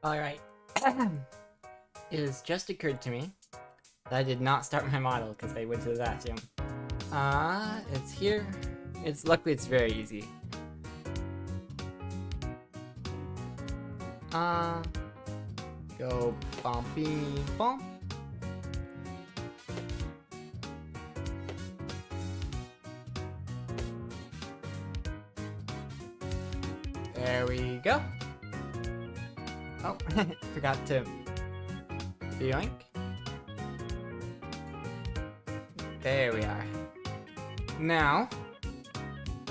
Alright. It has just occurred to me that I did not start my model because I went to the bathroom. It's here. Luckily it's very easy. Go bumpy bump. There we go. Oh, forgot to yoink. There we are. Now,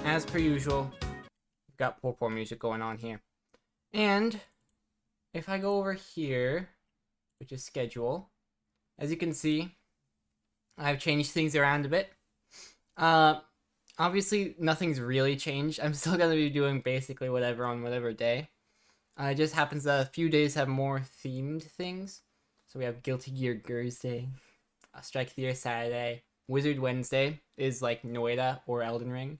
as per usual, we've got poor music going on here. And if I go over here, which is schedule, as you can see, I've changed things around a bit. Obviously, nothing's really changed. I'm still gonna be doing basically whatever on whatever day. It just happens that a few days have more themed things. So we have Guilty Gear Thursday, Strike Theater Saturday, Wizard Wednesday is like Noida or Elden Ring,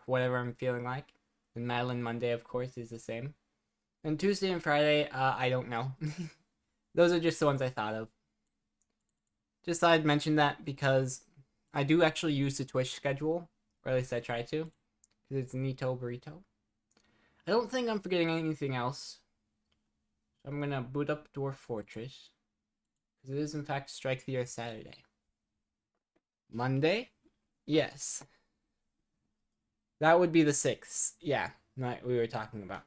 whatever I'm feeling like. And Madeline Monday, of course, is the same. And Tuesday and Friday, I don't know. Those are just the ones I thought of. Just thought I'd mention that because I do actually use the Twitch schedule, or at least I try to, because it's Nito Burrito. I don't think I'm forgetting anything else. So I'm gonna boot up Dwarf Fortress, because it is in fact Strike Theater Saturday. Monday? Yes. That would be the 6th. Yeah, night we were talking about.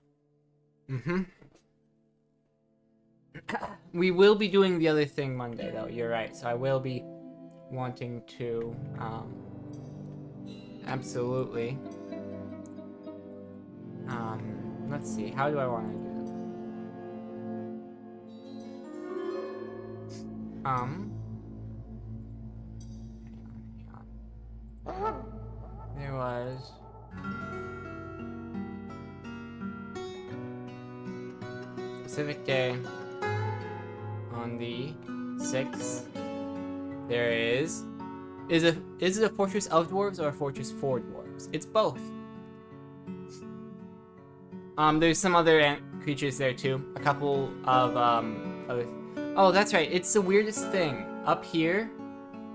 We will be doing the other thing Monday, though. You're right. So I will be wanting to, absolutely. Let's see. How do I want to do this? Hang on. There was. Specific day on the 6th. There is. Is it a fortress of dwarves or a fortress for dwarves? It's both. There's some other creatures there too. A couple of other. Oh, that's right. It's the weirdest thing. Up here,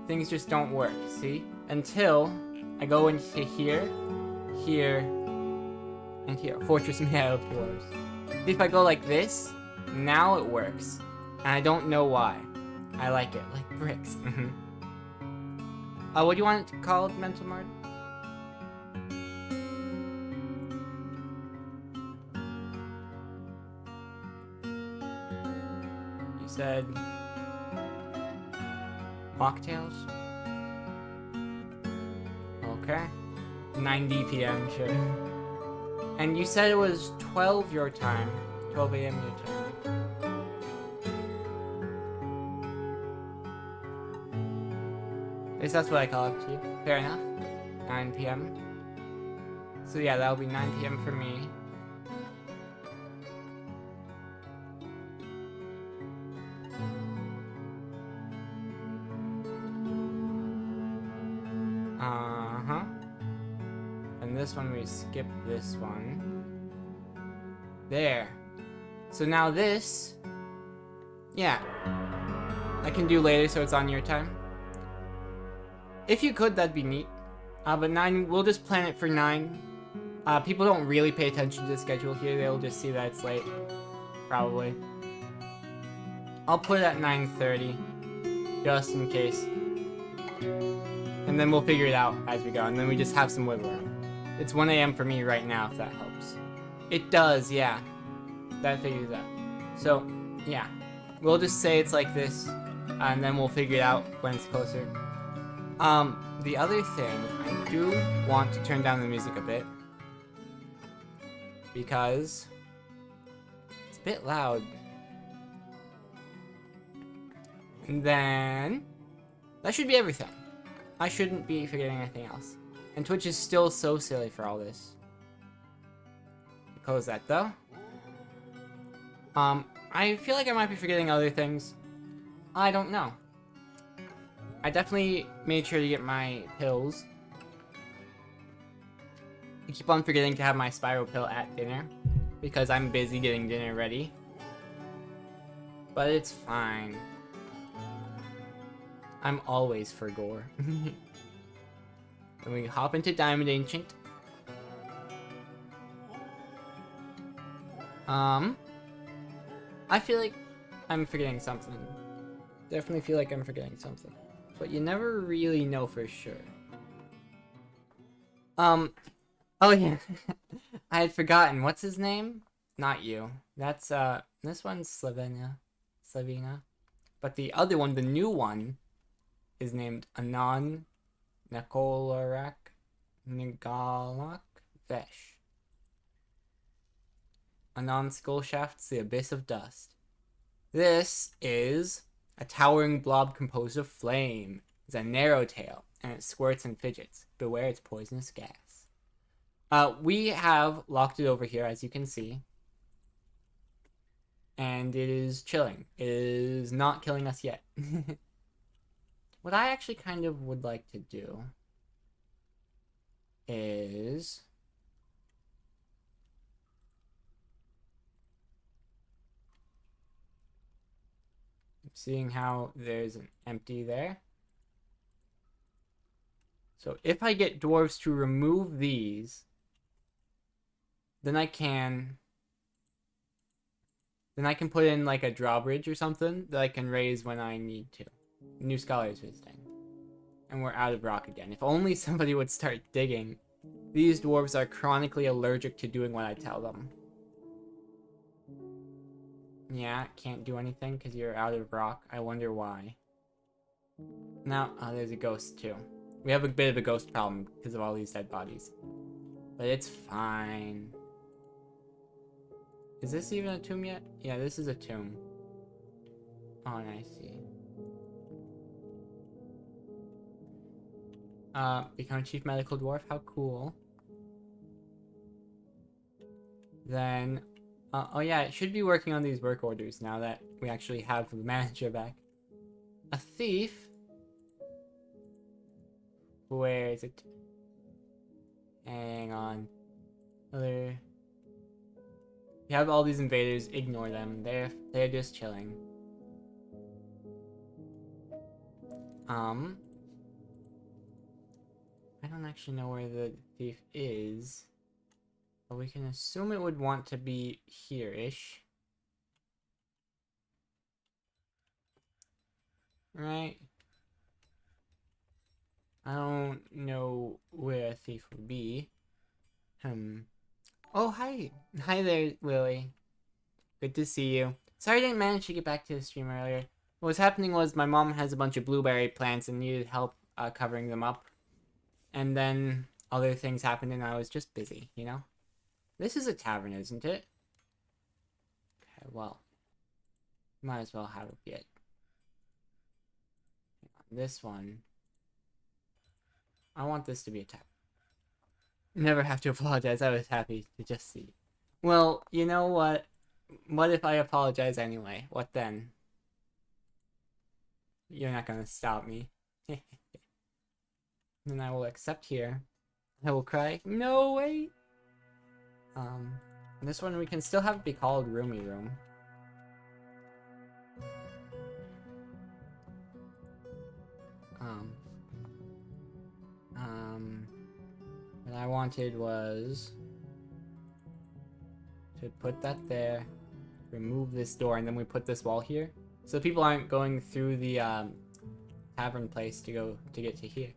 things just don't work. See? Until I go into here, here, and here. Fortress made out of dwarves. See, if I go like this, now it works. And I don't know why. I like it. Like bricks. What do you want it called, Mental Mart? You said mocktails? Okay. 9 p.m. sure. And you said it was 12 your time. 12 a.m. your time. At least that's what I call it to you. Fair enough. 9 p.m. So yeah, that'll be 9 p.m. for me. And this one we skip this one. There. So now this, yeah, I can do later so it's on your time. If you could, that'd be neat. But 9, we'll just plan it for 9. People don't really pay attention to the schedule here. They'll just see that it's late. Probably. I'll put it at 9:30, just in case. And then we'll figure it out as we go. And then we just have some wiggle room. It's 1 a.m. for me right now, if that helps. It does, yeah. That figures out. So, yeah. We'll just say it's like this, and then we'll figure it out when it's closer. The other thing, I do want to turn down the music a bit. Because it's a bit loud. And then that should be everything. I shouldn't be forgetting anything else. And Twitch is still so silly for all this. Close that though. I feel like I might be forgetting other things. I don't know. I definitely made sure to get my pills. I keep on forgetting to have my Spyro pill at dinner because I'm busy getting dinner ready. But it's fine. I'm always for gore. Then we hop into Diamond Ancient. I feel like I'm forgetting something. Definitely feel like I'm forgetting something. But you never really know for sure. Oh yeah. I had forgotten. What's his name? Not you. That's, this one's Slavina. But the other one, the new one, is named Anon Nekolarak Nigalak Vesh. Anon Skullshaft's the Abyss of Dust. This is a towering blob composed of flame. It's a narrow tail, and it squirts and fidgets. Beware its poisonous gas. We have locked it over here, as you can see. And it is chilling. It is not killing us yet. What I actually kind of would like to do is... seeing how there's an empty there. So if I get dwarves to remove these, then I can put in like a drawbridge or something that I can raise when I need to. New scholars visiting. And we're out of rock again. If only somebody would start digging. These dwarves are chronically allergic to doing what I tell them. Yeah, can't do anything because you're out of rock. I wonder why. Now, oh, there's a ghost too. We have a bit of a ghost problem because of all these dead bodies. But it's fine. Is this even a tomb yet? Yeah, this is a tomb. Oh, and I see. Become Chief Medical Dwarf? How cool. Then... oh yeah, it should be working on these work orders now that we actually have the manager back. A thief? Where is it? Hang on. Other... You have all these invaders, ignore them. They're just chilling. I don't actually know where the thief is. But we can assume it would want to be here-ish. Right? I don't know where a thief would be. Oh, hi! Hi there, Lily. Good to see you. Sorry I didn't manage to get back to the stream earlier. What was happening was my mom has a bunch of blueberry plants and needed help covering them up. And then other things happened and I was just busy, you know? This is a tavern, isn't it? Okay, well. Might as well have it be it. This one. I want this to be a tavern. Never have to apologize. I was happy to just see. Well, you know what? What if I apologize anyway? What then? You're not gonna stop me. Then I will accept here. I will cry. No, wait! This one we can still have it be called Roomy Room. What I wanted was to put that there, remove this door, and then we put this wall here, so people aren't going through the tavern place to get to here.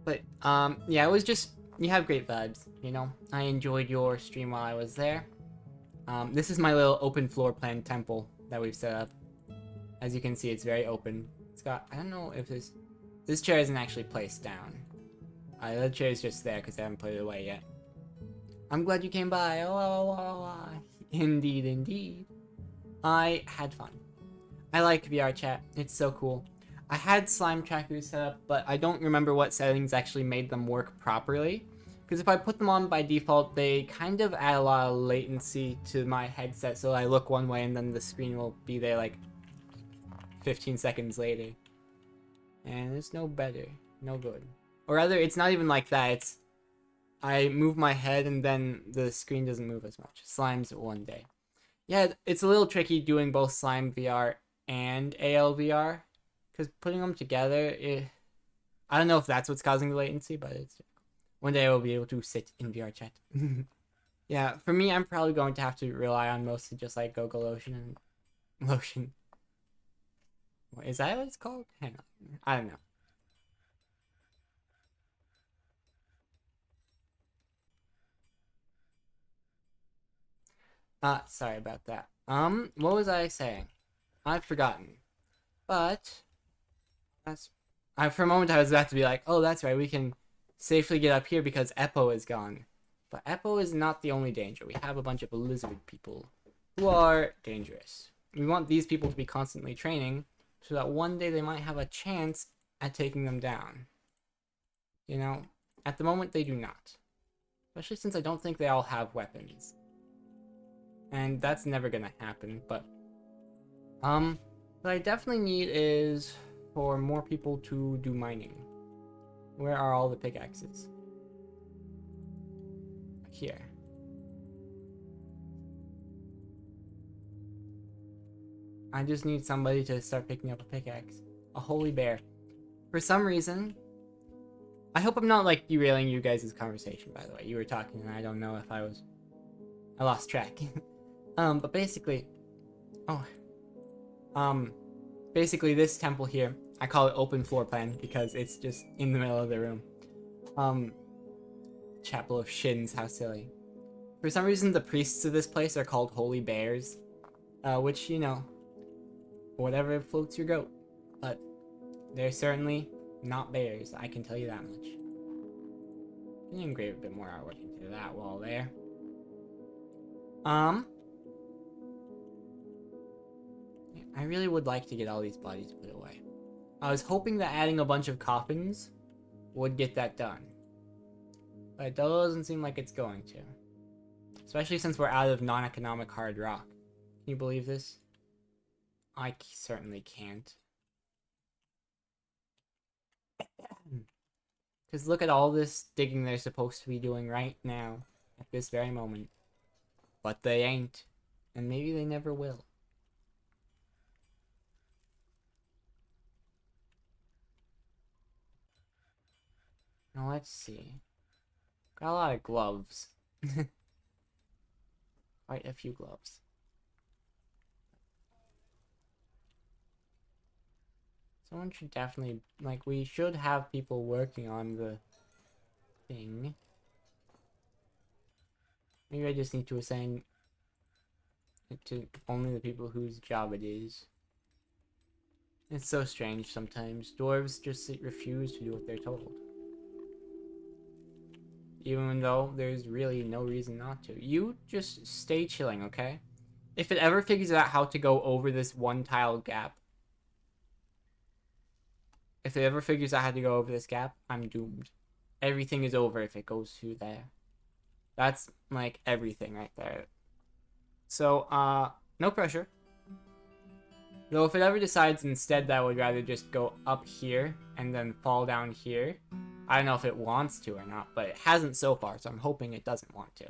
But yeah, it was just, you have great vibes, you know. I enjoyed your stream while I was there. This is my little open floor plan temple that we've set up. As you can see, it's very open. It's got, I don't know if this chair isn't actually placed down. The chair is just there because I haven't put it away yet. I'm glad you came by. Oh, indeed, indeed. I had fun. I like VR chat. It's so cool. I had slime trackers set up, but I don't remember what settings actually made them work properly. Because if I put them on by default, they kind of add a lot of latency to my headset, so I look one way and then the screen will be there like 15 seconds later. And it's no better. No good. Or rather, it's not even like that. It's I move my head and then the screen doesn't move as much. Slime's one day. Yeah, it's a little tricky doing both Slime VR and ALVR, because putting them together, I don't know if that's what's causing the latency, but it's one day I will be able to sit in VR chat. Yeah, for me, I'm probably going to have to rely on mostly just like Gogolotion and Lotion. Is that what it's called? Hang on, I don't know. Sorry about that. What was I saying? I've forgotten. But that's for a moment I was about to be like, oh, that's right, we can safely get up here because Eppo is gone. But Eppo is not the only danger. We have a bunch of lizard people who are dangerous. We want these people to be constantly training so that one day they might have a chance at taking them down. You know, at the moment they do not. Especially since I don't think they all have weapons. And that's never gonna happen, but what I definitely need is for more people to do mining. Where are all the pickaxes? Here. I just need somebody to start picking up a pickaxe. A holy bear. For some reason, I hope I'm not like derailing you guys' conversation, by the way. You were talking and I don't know if I lost track. But basically, oh, basically this temple here, I call it open floor plan because it's just in the middle of the room. Chapel of Shins, how silly. For some reason, the priests of this place are called holy bears, which, you know, whatever floats your goat. But they're certainly not bears, I can tell you that much. Can you engrave a bit more artwork into that wall there? I really would like to get all these bodies put away. I was hoping that adding a bunch of coffins would get that done. But it doesn't seem like it's going to. Especially since we're out of non-economic hard rock. Can you believe this? I certainly can't. Because look at all this digging they're supposed to be doing right now, at this very moment. But they ain't. And maybe they never will. Now let's see. Got a lot of gloves. Quite a few gloves. Someone should definitely, like, we should have people working on the thing. Maybe I just need to assign it to only the people whose job it is. It's so strange sometimes. Dwarves just refuse to do what they're told. Even though there's really no reason not to. You just stay chilling, okay? If it ever figures out how to go over this one tile gap, if it ever figures out how to go over this gap, I'm doomed. Everything is over if it goes through there. That's, like, everything right there. So, no pressure. Though if it ever decides instead that I would rather just go up here and then fall down here, I don't know if it wants to or not, but it hasn't so far, so I'm hoping it doesn't want to.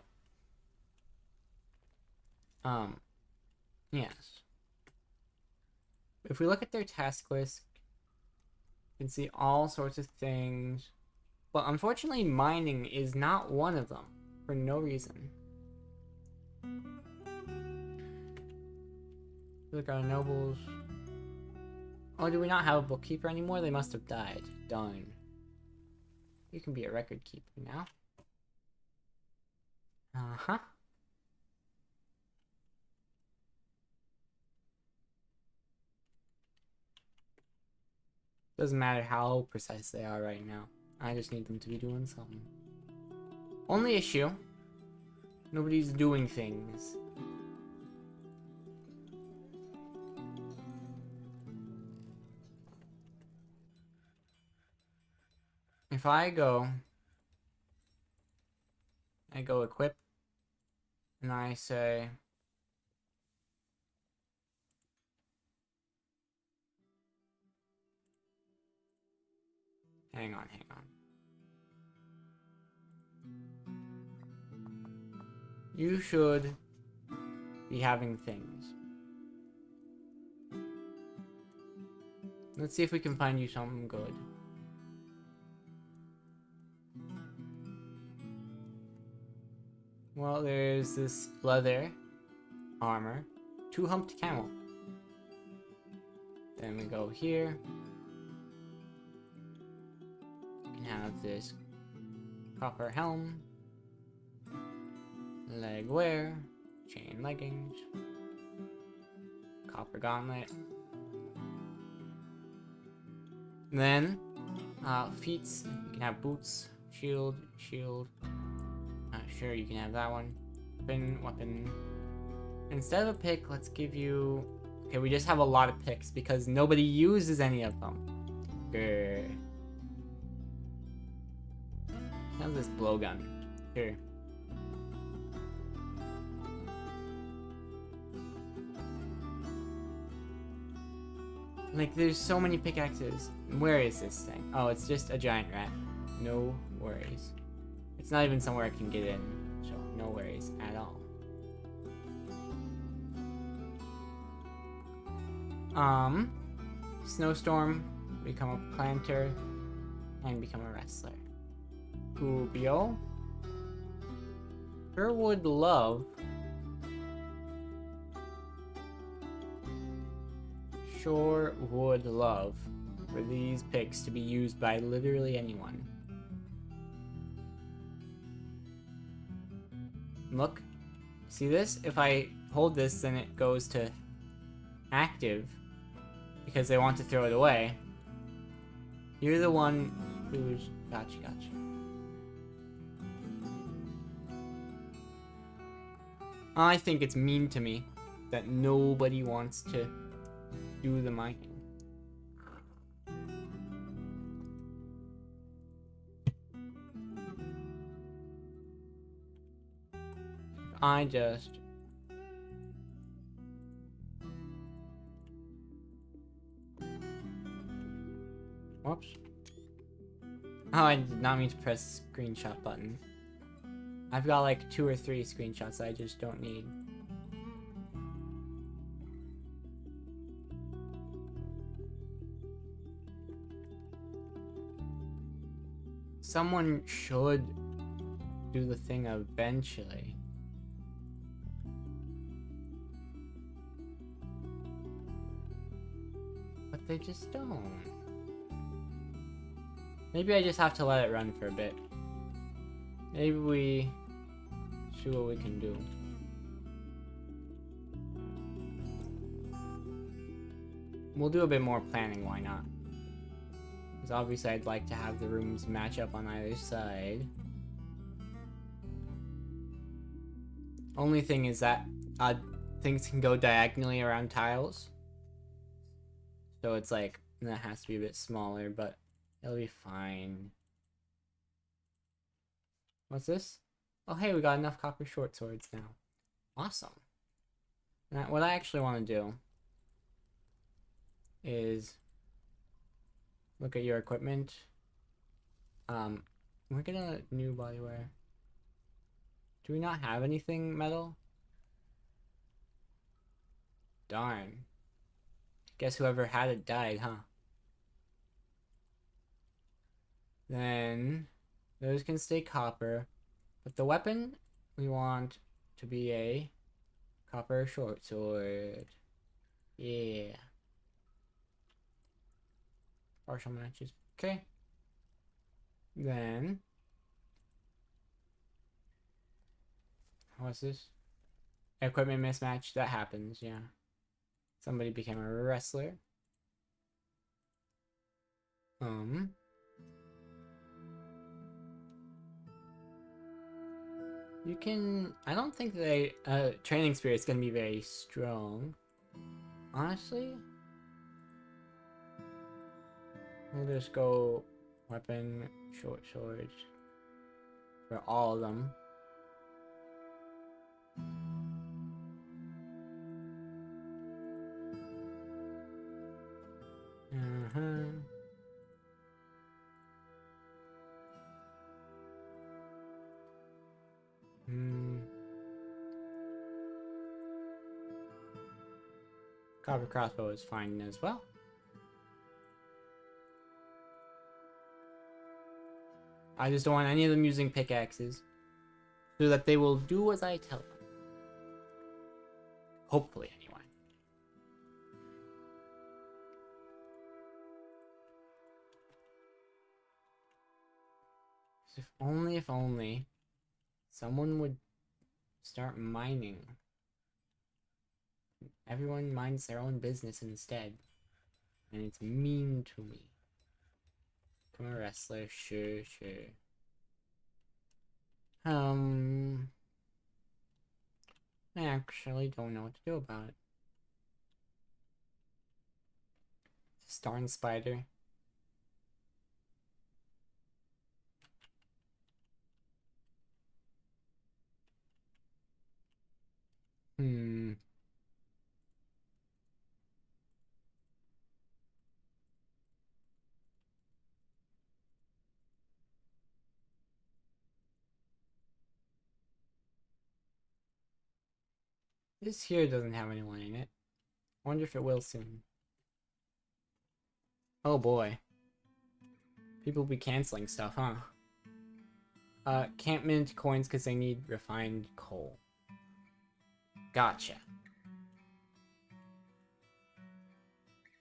Yes. If we look at their task list, you can see all sorts of things. But unfortunately, mining is not one of them, for no reason. Look at our nobles. Oh, do we not have a bookkeeper anymore? They must have died. Darn. You can be a record keeper now. Uh-huh. Doesn't matter how precise they are right now. I just need them to be doing something. Only issue. Nobody's doing things. If I go equip, and I say, hang on. You should be having things. Let's see if we can find you something good. Well, there's this leather armor, 2-humped camel. Then we go here. You can have this copper helm, leg wear, chain leggings, copper gauntlet. Then, feet, you can have boots, shield. Sure, you can have that one. Weapon. Instead of a pick, let's give you... Okay, we just have a lot of picks because nobody uses any of them. Grr. Have this blowgun. Here. Like, there's so many pickaxes. Where is this thing? Oh, it's just a giant rat. No worries. It's not even somewhere I can get in, so no worries at all. Snowstorm, become a planter, and become a wrestler. Ubio. Sure would love. Sure would love for these picks to be used by literally anyone. Look, see this? If I hold this, then it goes to active because they want to throw it away. You're the one who's... Gotcha. I think it's mean to me that nobody wants to do the mining. I just... Whoops. Oh, I did not mean to press the screenshot button. I've got like 2 or 3 screenshots I just don't need. Someone should do the thing eventually. But they just don't. Maybe I just have to let it run for a bit. Maybe we see what we can do. We'll do a bit more planning, why not? Because obviously I'd like to have the rooms match up on either side. Only thing is that things can go diagonally around tiles. So it's like, that has to be a bit smaller, but it'll be fine. What's this? Oh hey, we got enough copper short swords now. Awesome. Now, what I actually want to do is look at your equipment. We're gonna new bodywear. Do we not have anything metal? Darn. Guess whoever had it died, huh? Then those can stay copper, but the weapon we want to be a copper short sword. Yeah. Partial matches. Okay. Then what's this? Equipment mismatch. That happens, yeah. Somebody became a wrestler. You can... I don't think they... training spirit's gonna be very strong. Honestly? We'll just go weapon, short swords. For all of them. Copper crossbow is fine as well. I just don't want any of them using pickaxes, so that they will do as I tell them. Hopefully, anyway. If only someone would start mining. Everyone minds their own business instead. And it's mean to me. Become a wrestler, sure. I actually don't know what to do about it. This darn spider. This here doesn't have anyone in it. I wonder if it will soon. Oh boy. People be canceling stuff, huh? Can't mint coins because they need refined coal. Gotcha.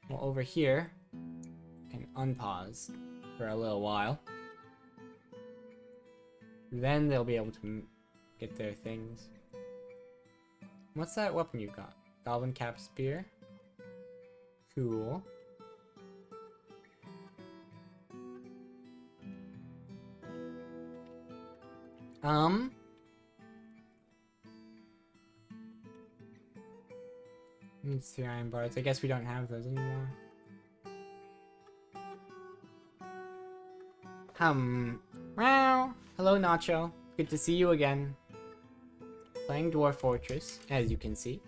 Well, over here, I can unpause for a little while. Then they'll be able to get their things. What's that weapon you got? Goblin Cap Spear? Cool. Needs 3 iron bars. I guess we don't have those anymore. Meow. Hello, Nacho. Good to see you again. Playing Dwarf Fortress, as you can see.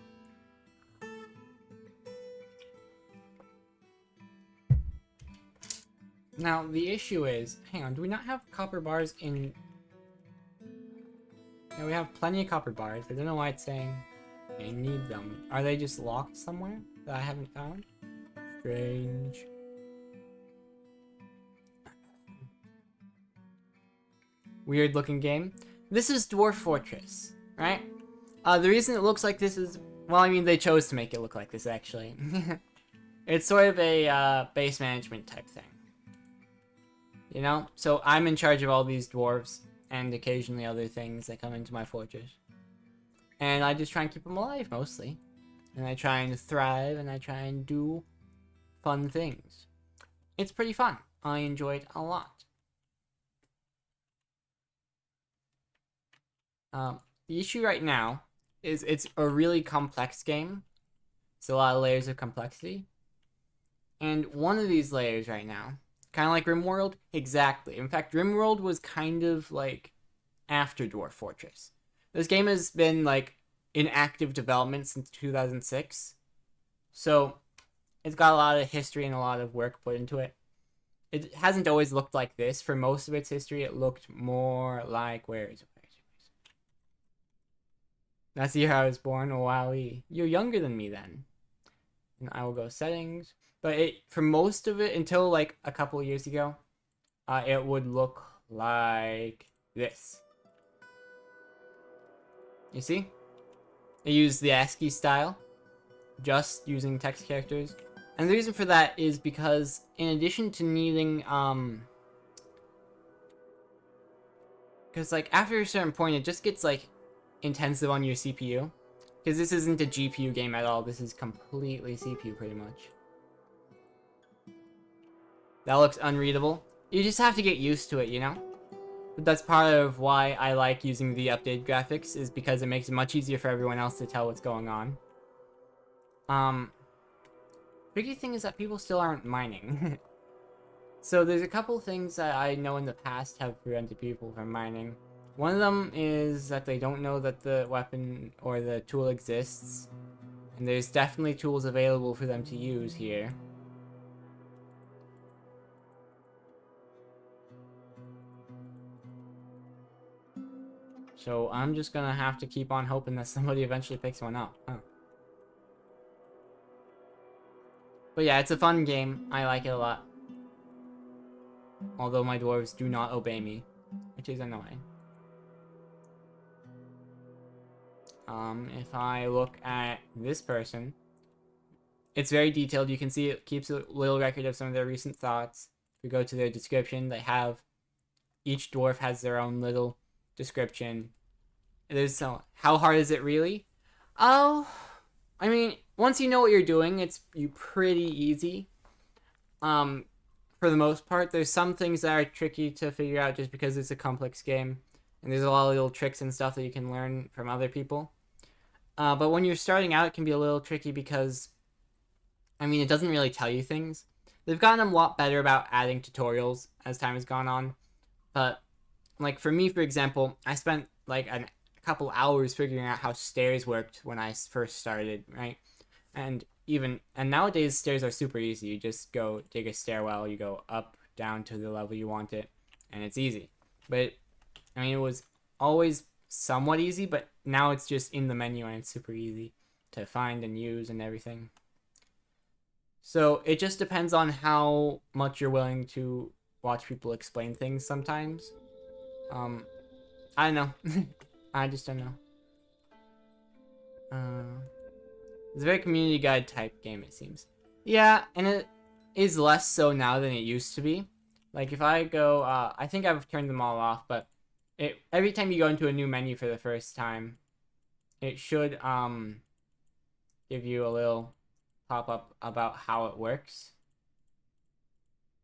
Now, the issue is... Hang on, do we not have copper bars in... Yeah, we have plenty of copper bars. I don't know why it's saying I need them. Are they just locked somewhere that I haven't found? Strange. Weird looking game. This is Dwarf Fortress, right? The reason it looks like this is... Well, I mean, they chose to make it look like this, actually. It's sort of a base management type thing. You know? So I'm in charge of all these dwarves, and occasionally other things that come into my fortress. And I just try and keep them alive, mostly. And I try and thrive, and I try and do fun things. It's pretty fun. I enjoy it a lot. The issue right now is it's a really complex game. It's a lot of layers of complexity. And one of these layers right now, kind of like RimWorld, exactly. In fact, RimWorld was kind of like after Dwarf Fortress. This game has been like in active development since 2006. So it's got a lot of history and a lot of work put into it. It hasn't always looked like this. For most of its history, it looked more like... Where is it? That's the year I was born. Oh, wowee. You're younger than me then. And I will go settings. But for most of it, until like a couple of years ago, it would look like this. You see? I used the ASCII style, just using text characters. And the reason for that is because in addition to needing, because like after a certain point, it just gets like intensive on your CPU. Because this isn't a GPU game at all, this is completely CPU pretty much. That looks unreadable. You just have to get used to it, you know? But that's part of why I like using the updated graphics, is because it makes it much easier for everyone else to tell what's going on. Tricky thing is that people still aren't mining. So there's a couple things that I know in the past have prevented people from mining. One of them is that they don't know that the weapon or the tool exists. And there's definitely tools available for them to use here. So I'm just gonna have to keep on hoping that somebody eventually picks one up. Huh. But yeah, it's a fun game. I like it a lot. Although my dwarves do not obey me, which is annoying. If I look at this person, it's very detailed. You can see it keeps a little record of some of their recent thoughts. If we go to their description, they have... Each dwarf has their own little description. There's so... How hard is it really? Oh... I mean, once you know what you're doing, it's pretty easy. For the most part, there's some things that are tricky to figure out just because it's a complex game. And there's a lot of little tricks and stuff that you can learn from other people. But when you're starting out, it can be a little tricky because, I mean, it doesn't really tell you things. They've gotten a lot better about adding tutorials as time has gone on. But, like, for me, for example, I spent, like, a couple hours figuring out how stairs worked when I first started, right? And nowadays, stairs are super easy. You just go dig a stairwell, you go up, down to the level you want it, and it's easy. But, I mean, it was always somewhat easy, but now it's just in the menu and it's super easy to find and use and everything. So it just depends on how much you're willing to watch people explain things sometimes. I don't know. I just don't know. It's a very community guide type game, it seems. Yeah, and it is less so now than it used to be. Like if I go, I think I've turned them all off, but every time you go into a new menu for the first time, it should give you a little pop-up about how it works.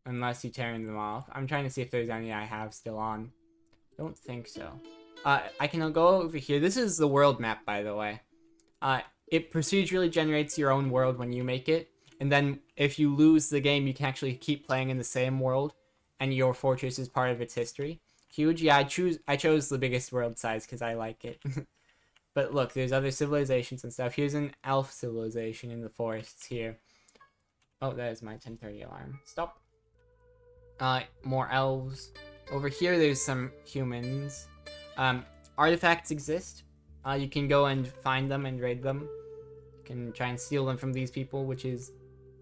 Unless you turn them off. I'm trying to see if there's any I have still on. Don't think so. I can go over here. This is the world map, by the way. It procedurally generates your own world when you make it. And then if you lose the game, you can actually keep playing in the same world. And your fortress is part of its history. Huge. Yeah, I chose the biggest world size because I like it. But look, there's other civilizations and stuff. Here's an elf civilization in the forests here. Oh, that is my 10:30 alarm. Stop. More elves. Over here, there's some humans. Artifacts exist. You can go and find them and raid them. You can try and steal them from these people, which is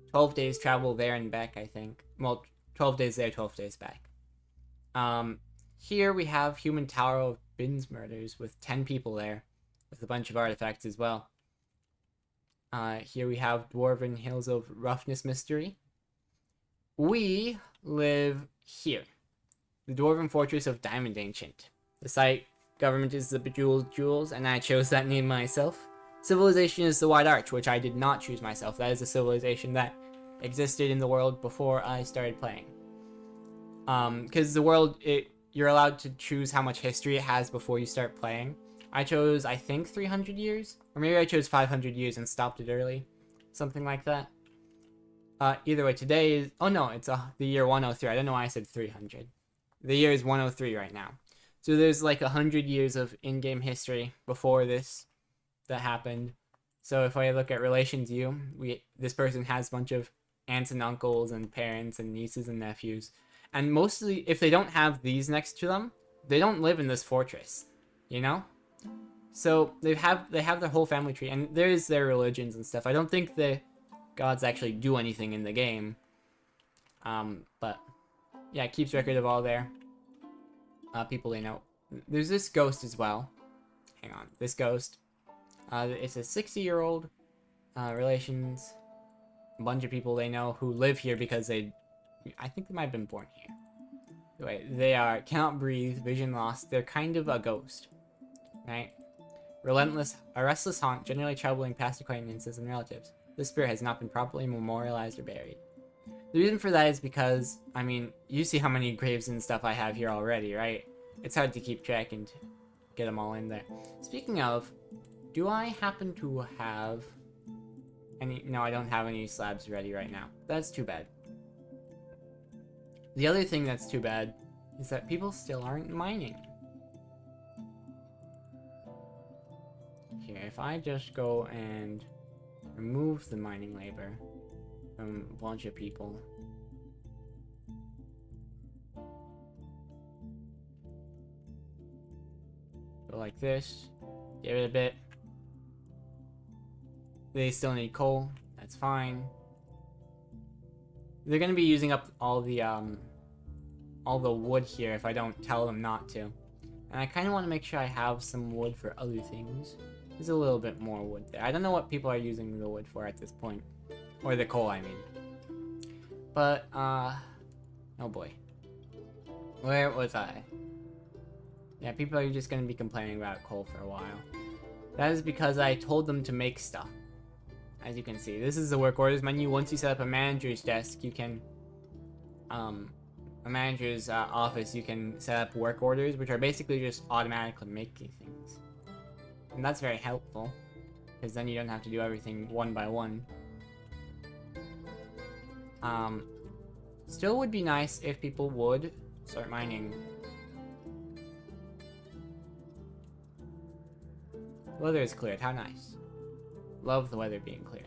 12 days travel there and back, I think. Well, 12 days there, 12 days back. Here we have Human Tower of Bin's Murders with 10 people there, with a bunch of artifacts as well. Here we have Dwarven Hills of Roughness Mystery. We live here. The Dwarven Fortress of Diamond Ancient. The site government is the Bejeweled Jewels, and I chose that name myself. Civilization is the Wide Arch, which I did not choose myself. That is a civilization that existed in the world before I started playing. Because the world, you're allowed to choose how much history it has before you start playing. I chose, I think, 300 years? Or maybe I chose 500 years and stopped it early. Something like that. Either way, today is... Oh no, it's the year 103. I don't know why I said 300. The year is 103 right now. So there's like 100 years of in-game history before this that happened. So if I look at Relations U, this person has a bunch of aunts and uncles and parents and nieces and nephews. And mostly, if they don't have these next to them, they don't live in this fortress. You know? So they have their whole family tree, and there's their religions and stuff. I don't think the gods actually do anything in the game. But yeah, it keeps record of all their people they know. There's this ghost as well. Hang on, this ghost. It's a 60-year-old relations. A bunch of people they know who live here because I think they might have been born here. Anyway, they cannot breathe, vision lost. They're kind of a ghost, right? A restless haunt, generally troubling past acquaintances and relatives. This spirit has not been properly memorialized or buried. The reason for that is because, I mean, you see how many graves and stuff I have here already, right? It's hard to keep track and get them all in there. Speaking of, do I happen to have any... No, I don't have any slabs ready right now. That's too bad. The other thing that's too bad is that people still aren't mining. Here, if I just go and remove the mining labor from a bunch of people. Go like this. Get rid of it. They still need coal. That's fine. They're gonna be using up all the wood here if I don't tell them not to. And I kind of want to make sure I have some wood for other things. There's a little bit more wood there. I don't know what people are using the wood for at this point. Or the coal, I mean. But, oh boy. Where was I? Yeah, people are just gonna be complaining about coal for a while. That is because I told them to make stuff. As you can see, this is the work orders menu. Once you set up a manager's desk, you can, a manager's office, you can set up work orders, which are basically just automatically making things. And that's very helpful, because then you don't have to do everything one by one. Still would be nice if people would start mining. Weather is cleared, how nice. Love the weather being clear.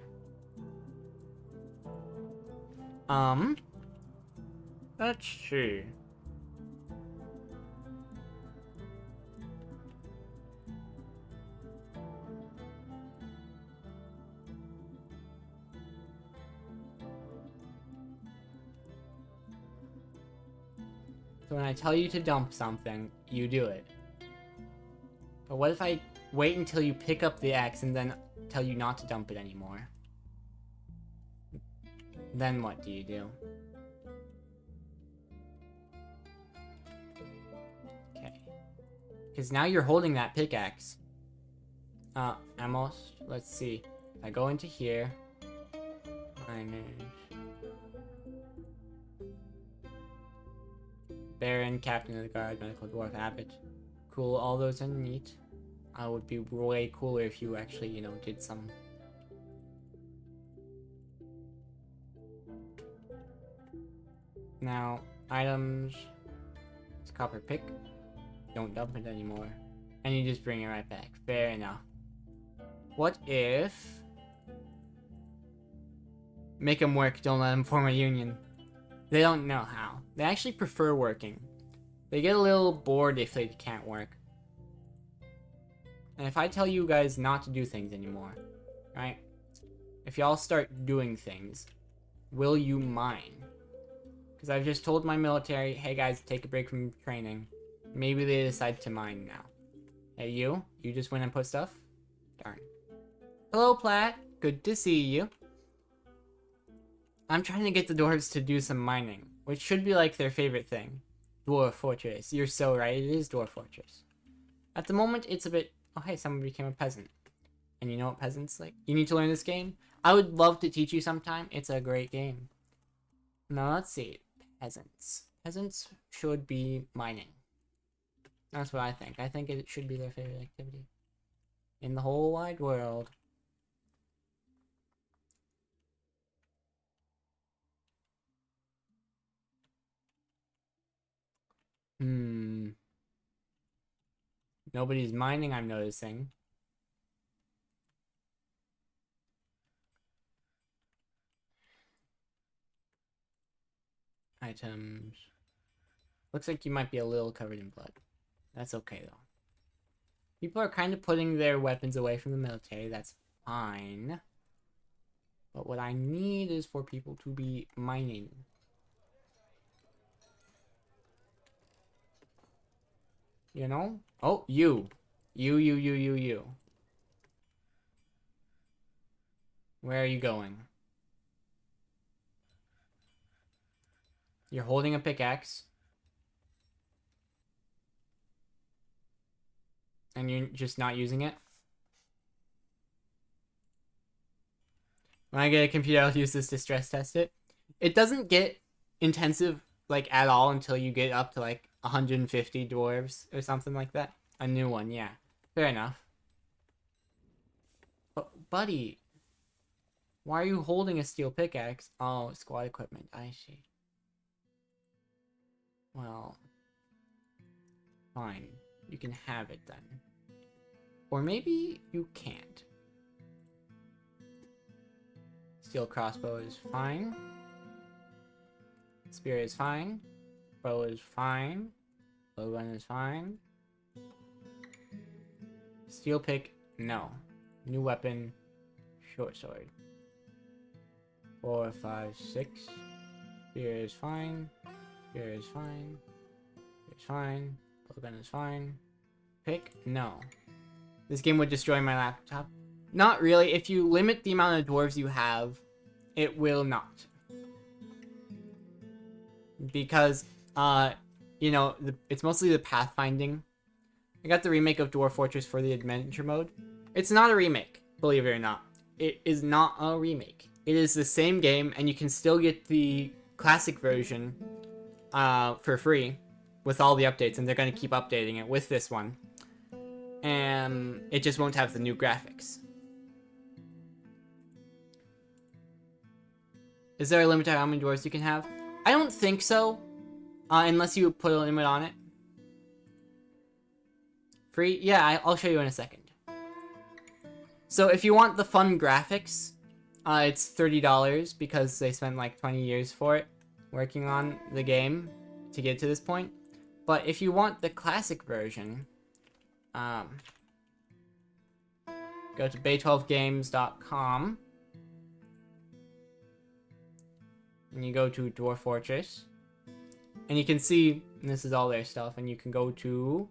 Let's see. So when I tell you to dump something, you do it. But what if I wait until you pick up the axe and then tell you not to dump it anymore? Then what do you do? Okay. Because now you're holding that pickaxe. Almost. Let's see. If I go into here. Miners. Baron, Captain of the Guard, Medical Dwarf, Abbot. Cool, all those are neat. I would be way cooler if you actually, you know, did some... Now, items... It's copper pick. Don't dump it anymore. And you just bring it right back. Fair enough. What if... Make them work, don't let them form a union. They don't know how. They actually prefer working. They get a little bored if they can't work. And if I tell you guys not to do things anymore, right? If y'all start doing things, will you mine? Because I've just told my military, hey guys, take a break from training. Maybe they decide to mine now. Hey you just went and put stuff? Darn. Hello Platt, good to see you. I'm trying to get the dwarves to do some mining, which should be like their favorite thing. Dwarf Fortress. You're so right, it is Dwarf Fortress. At the moment, it's a bit... Oh, hey, someone became a peasant. And you know what peasants like? You need to learn this game? I would love to teach you sometime. It's a great game. Now, let's see. Peasants. Peasants should be mining. That's what I think. I think it should be their favorite activity. In the whole wide world. Nobody's mining, I'm noticing. Items. Looks like you might be a little covered in blood. That's okay, though. People are kind of putting their weapons away from the military. That's fine. But what I need is for people to be mining. You know? Oh, you. You. Where are you going? You're holding a pickaxe. And you're just not using it? When I get a computer, I'll use this to stress test it. It doesn't get intensive, like, at all until you get up to, like, 150 dwarves or something like that. A new one, yeah. Fair enough. But, buddy, why are you holding a steel pickaxe? Oh, squad equipment. I see. Well, fine. You can have it then. Or maybe you can't. Steel crossbow is fine. Spear is fine. Bow is fine. Bowgun is fine. Steel pick, no. New weapon, short sword. 4, 5, 6. Beer is fine. Beer is fine. Beer is fine. Logan is fine. Pick? No. This game would destroy my laptop. Not really. If you limit the amount of dwarves you have, it will not. Because, you know, it's mostly the pathfinding. I got the remake of Dwarf Fortress for the adventure mode. It's not a remake, believe it or not. It is not a remake. It is the same game, and you can still get the classic version for free with all the updates, and they're going to keep updating it with this one. And it just won't have the new graphics. Is there a limit to how many dwarves you can have? I don't think so, unless you put a limit on it. Free? Yeah, I'll show you in a second. So if you want the fun graphics, it's $30 because they spent like 20 years for it, working on the game to get to this point. But if you want the classic version, go to bay12games.com and you go to Dwarf Fortress, and you can see this is all their stuff, and you can go to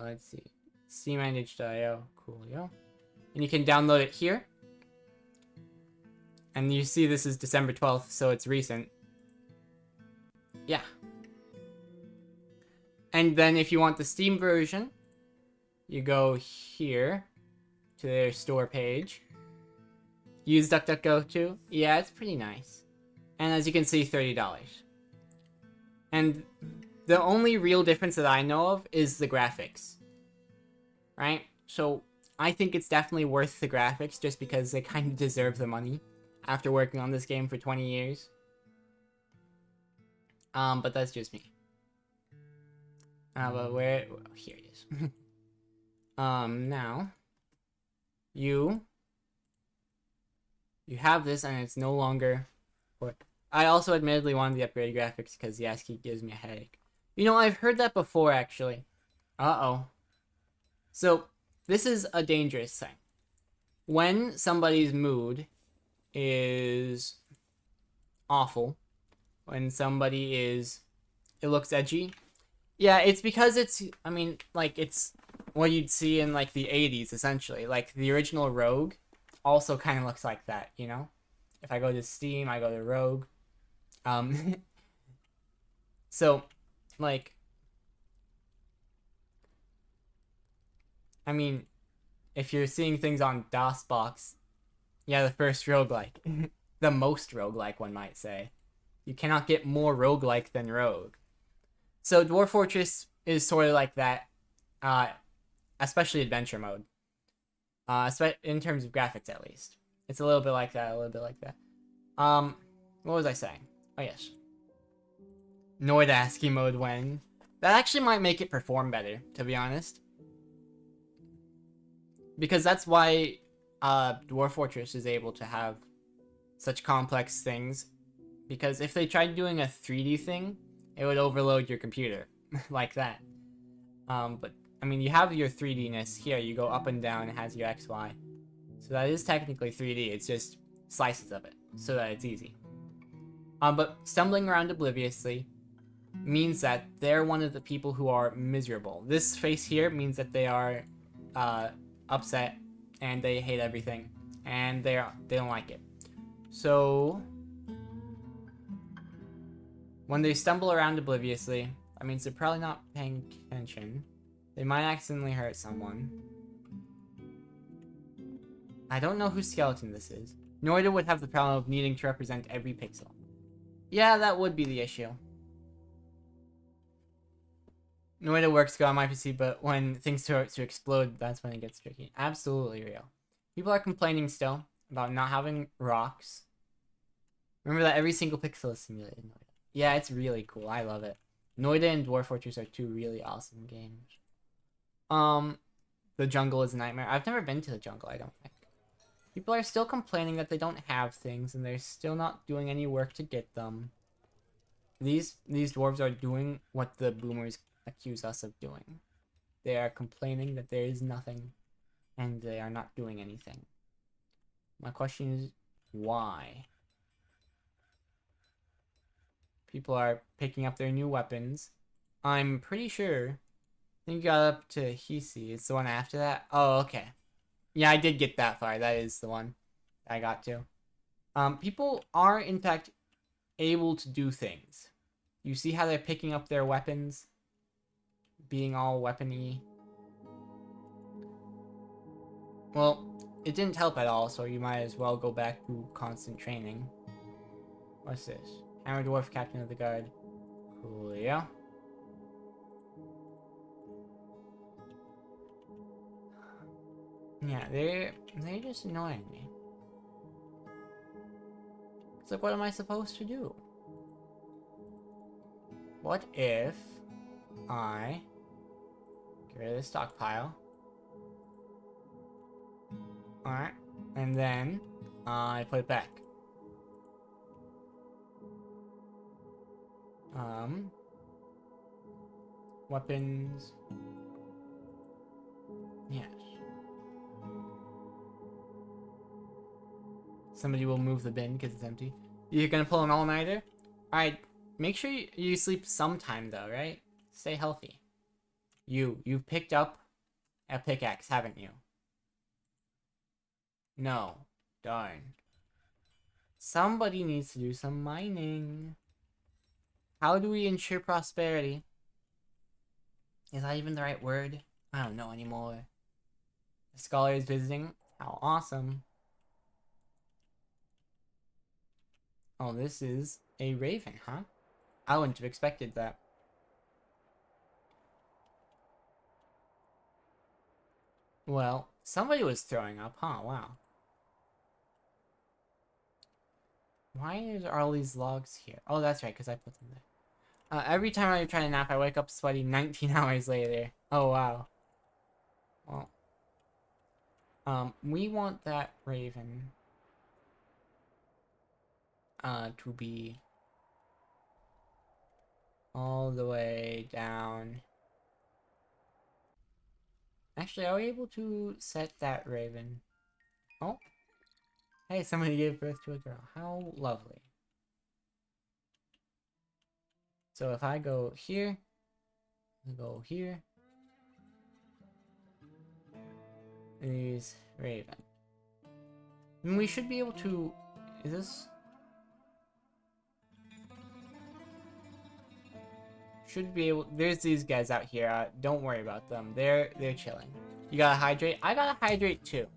let's see, cmanage.io, coolio, and you can download it here. And you see this is December 12th, so it's recent. Yeah. And then if you want the Steam version, you go here to their store page. Use DuckDuckGo too. Yeah, it's pretty nice. And as you can see, $30. And the only real difference that I know of is the graphics. Right? So I think it's definitely worth the graphics just because they kind of deserve the money after working on this game for 20 years. But that's just me. But where... Oh, here it is. Now... You have this, and it's no longer... I also admittedly wanted the upgraded graphics because the ASCII gives me a headache. You know, I've heard that before, actually. Uh-oh. So, this is a dangerous thing. When somebody's mood is awful, when somebody is... It looks edgy. Yeah, it's because it's... I mean, like, it's what you'd see in, like, the 80s, essentially. Like, the original Rogue also kind of looks like that, you know? If I go to Steam, I go to Rogue. So, like... I mean, if you're seeing things on DOSBox, yeah, the first roguelike. The most roguelike, one might say. You cannot get more roguelike than Rogue. So Dwarf Fortress is sort of like that, especially adventure mode. In terms of graphics, at least. It's a little bit like that, a little bit like that. What was I saying? Oh, yes. Noid ASCII mode when. That actually might make it perform better, to be honest. Because that's why Dwarf Fortress is able to have such complex things. Because if they tried doing a 3D thing, it would overload your computer. Like that. But, I mean, you have your 3D-ness here. You go up and down, it has your XY. So that is technically 3D. It's just slices of it, so that it's easy. But stumbling around obliviously means that they're one of the people who are miserable. This face here means that they are upset and they hate everything and they don't like it. So when they stumble around obliviously, that means they're probably not paying attention. They might accidentally hurt someone. I don't know whose skeleton this is. Noida would have the problem of needing to represent every pixel. Yeah, that would be the issue. Noida works good on my PC, but when things start to explode, that's when it gets tricky. Absolutely real. People are complaining still about not having rocks. Remember that every single pixel is simulated in Noida. Yeah, it's really cool. I love it. Noida and Dwarf Fortress are two really awesome games. The jungle is a nightmare. I've never been to the jungle, I don't think. People are still complaining that they don't have things, and they're still not doing any work to get them. These dwarves are doing what the boomers accuse us of doing. They are complaining that there is nothing, and they are not doing anything. My question is, why? People are picking up their new weapons. I'm pretty sure. I think you got up to Hisi. It's the one after that. Oh, okay. Yeah, I did get that far. That is the one I got to. People are, in fact, able to do things. You see how they're picking up their weapons? Being all weapony. Well, it didn't help at all, so you might as well go back to constant training. What's this? Hammer Dwarf, Captain of the Guard. Cool, yeah. Yeah, they're just annoying me. It's like, what am I supposed to do? What if I get rid of the stockpile? Alright, and then I put it back. Weapons. Yes. Somebody will move the bin because it's empty. You're gonna pull an all-nighter? Alright, make sure you sleep sometime though, right? Stay healthy. You've picked up a pickaxe, haven't you? No. Darn. Somebody needs to do some mining. How do we ensure prosperity? Is that even the right word? I don't know anymore. The scholar is visiting. How awesome. Oh, this is a raven, huh? I wouldn't have expected that. Well, somebody was throwing up, huh? Wow. Why are all these logs here? Oh, that's right, because I put them there. Every time I try to nap, I wake up sweaty 19 hours later. Oh, wow. Well, we want that raven to be all the way down. Actually, are we able to set that raven? Oh. Hey, somebody gave birth to a girl. How lovely. So if I go here, is raven. And we should be able to, is this? Should be able, there's these guys out here, don't worry about them. They're chilling. You gotta hydrate? I gotta hydrate too.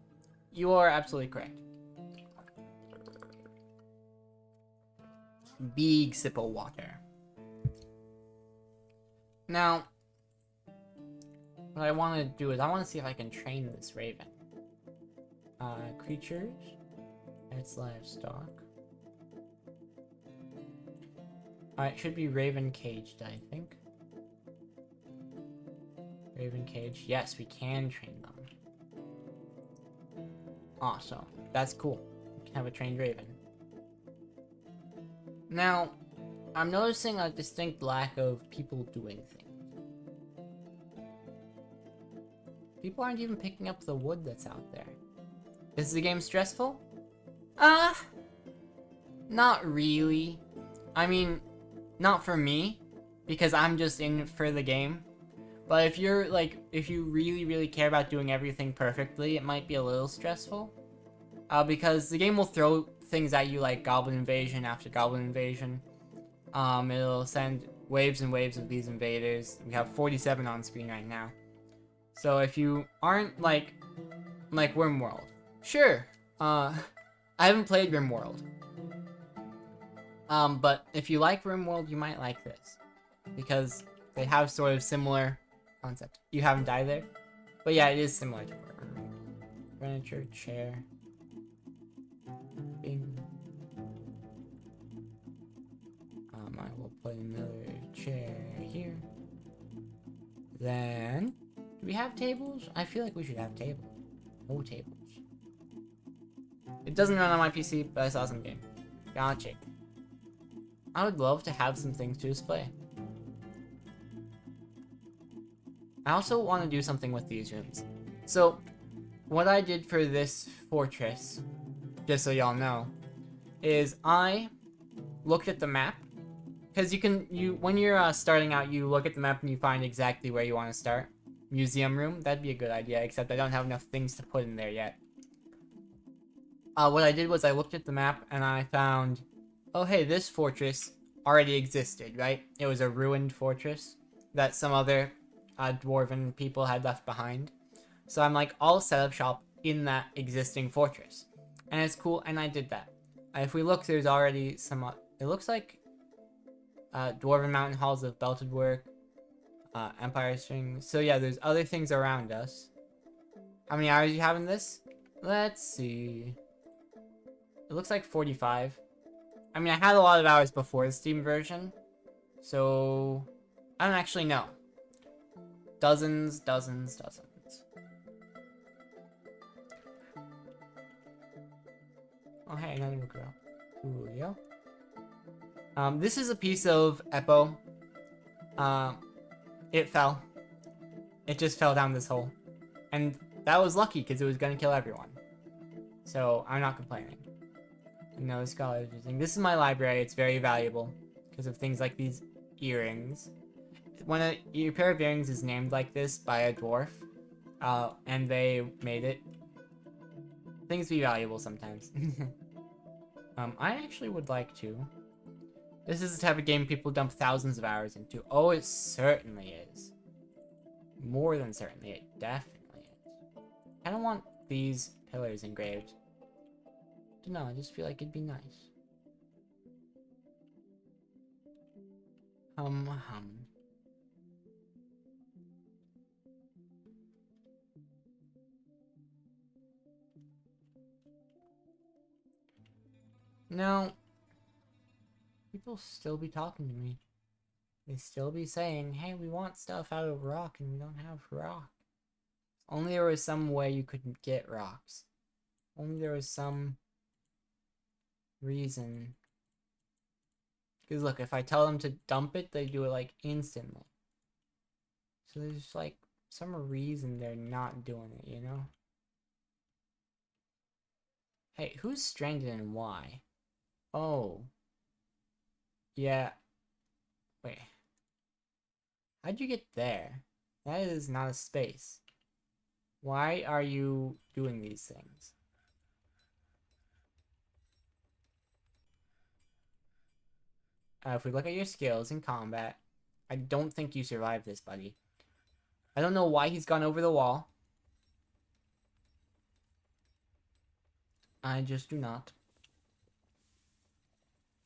You are absolutely correct. Big sip of water. Now, what I want to do is I want to see if I can train this raven. Creatures. It's livestock. It should be raven caged, I think. Raven cage. Yes, we can train them. Awesome. That's cool. We can have a trained raven. Now, I'm noticing a distinct lack of people doing things. People aren't even picking up the wood that's out there. Is the game stressful? Not really. I mean, not for me, because I'm just in for the game. But if you're like, if you really care about doing everything perfectly, it might be a little stressful. Because the game will throw things at you like goblin invasion after goblin invasion. It'll send waves and waves of these invaders. We have 47 on screen right now. So if you aren't like RimWorld, sure. I haven't played RimWorld. But if you like RimWorld, you might like this, because they have sort of similar concept. You haven't died there, but yeah, it is similar to furniture, chair. Bing. I will put another chair here. Then, do we have tables? I feel like we should have tables. No tables. It doesn't run on my PC, but I saw some game. Gotcha. I would love to have some things to display. I also want to do something with these rooms. So, what I did for this fortress, just so y'all know, is I looked at the map, because when you're starting out, you look at the map and you find exactly where you want to start. Museum room, that'd be a good idea, except I don't have enough things to put in there yet. What I did was I looked at the map and I found, oh hey, this fortress already existed, right? It was a ruined fortress that some other dwarven people had left behind. So I'm like, I'll set up shop in that existing fortress. And it's cool, and I did that. If we look, there's already some, it looks like Dwarven Mountain Halls of Belted Work, Empire Strings. So yeah, there's other things around us. How many hours are you having this? Let's see. It looks like 45. I mean, I had a lot of hours before the Steam version. So, I don't actually know. Dozens. Oh hey, another girl. Coolio. This is a piece of Eppo. It fell. It just fell down this hole. And that was lucky, because it was gonna kill everyone. So, I'm not complaining. No scholars using. This is my library, it's very valuable. Because of things like these earrings. When your pair of earrings is named like this by a dwarf, and they made it, things be valuable sometimes. I actually would like to. This is the type of game people dump thousands of hours into. Oh, it certainly is. More than certainly, it definitely is. I don't want these pillars engraved. Don't know, I just feel like it'd be nice. Hum. No. People still be talking to me. They still be saying, hey, we want stuff out of rock and we don't have rock. Only there was some way you couldn't get rocks. Only there was some reason. Because look, if I tell them to dump it, they do it like instantly. So there's like some reason they're not doing it, you know? Hey, who's stranded and why? Oh. Yeah. Wait. How'd you get there? That is not a space. Why are you doing these things? If we look at your skills in combat, I don't think you survived this, buddy. I don't know why he's gone over the wall. I just do not.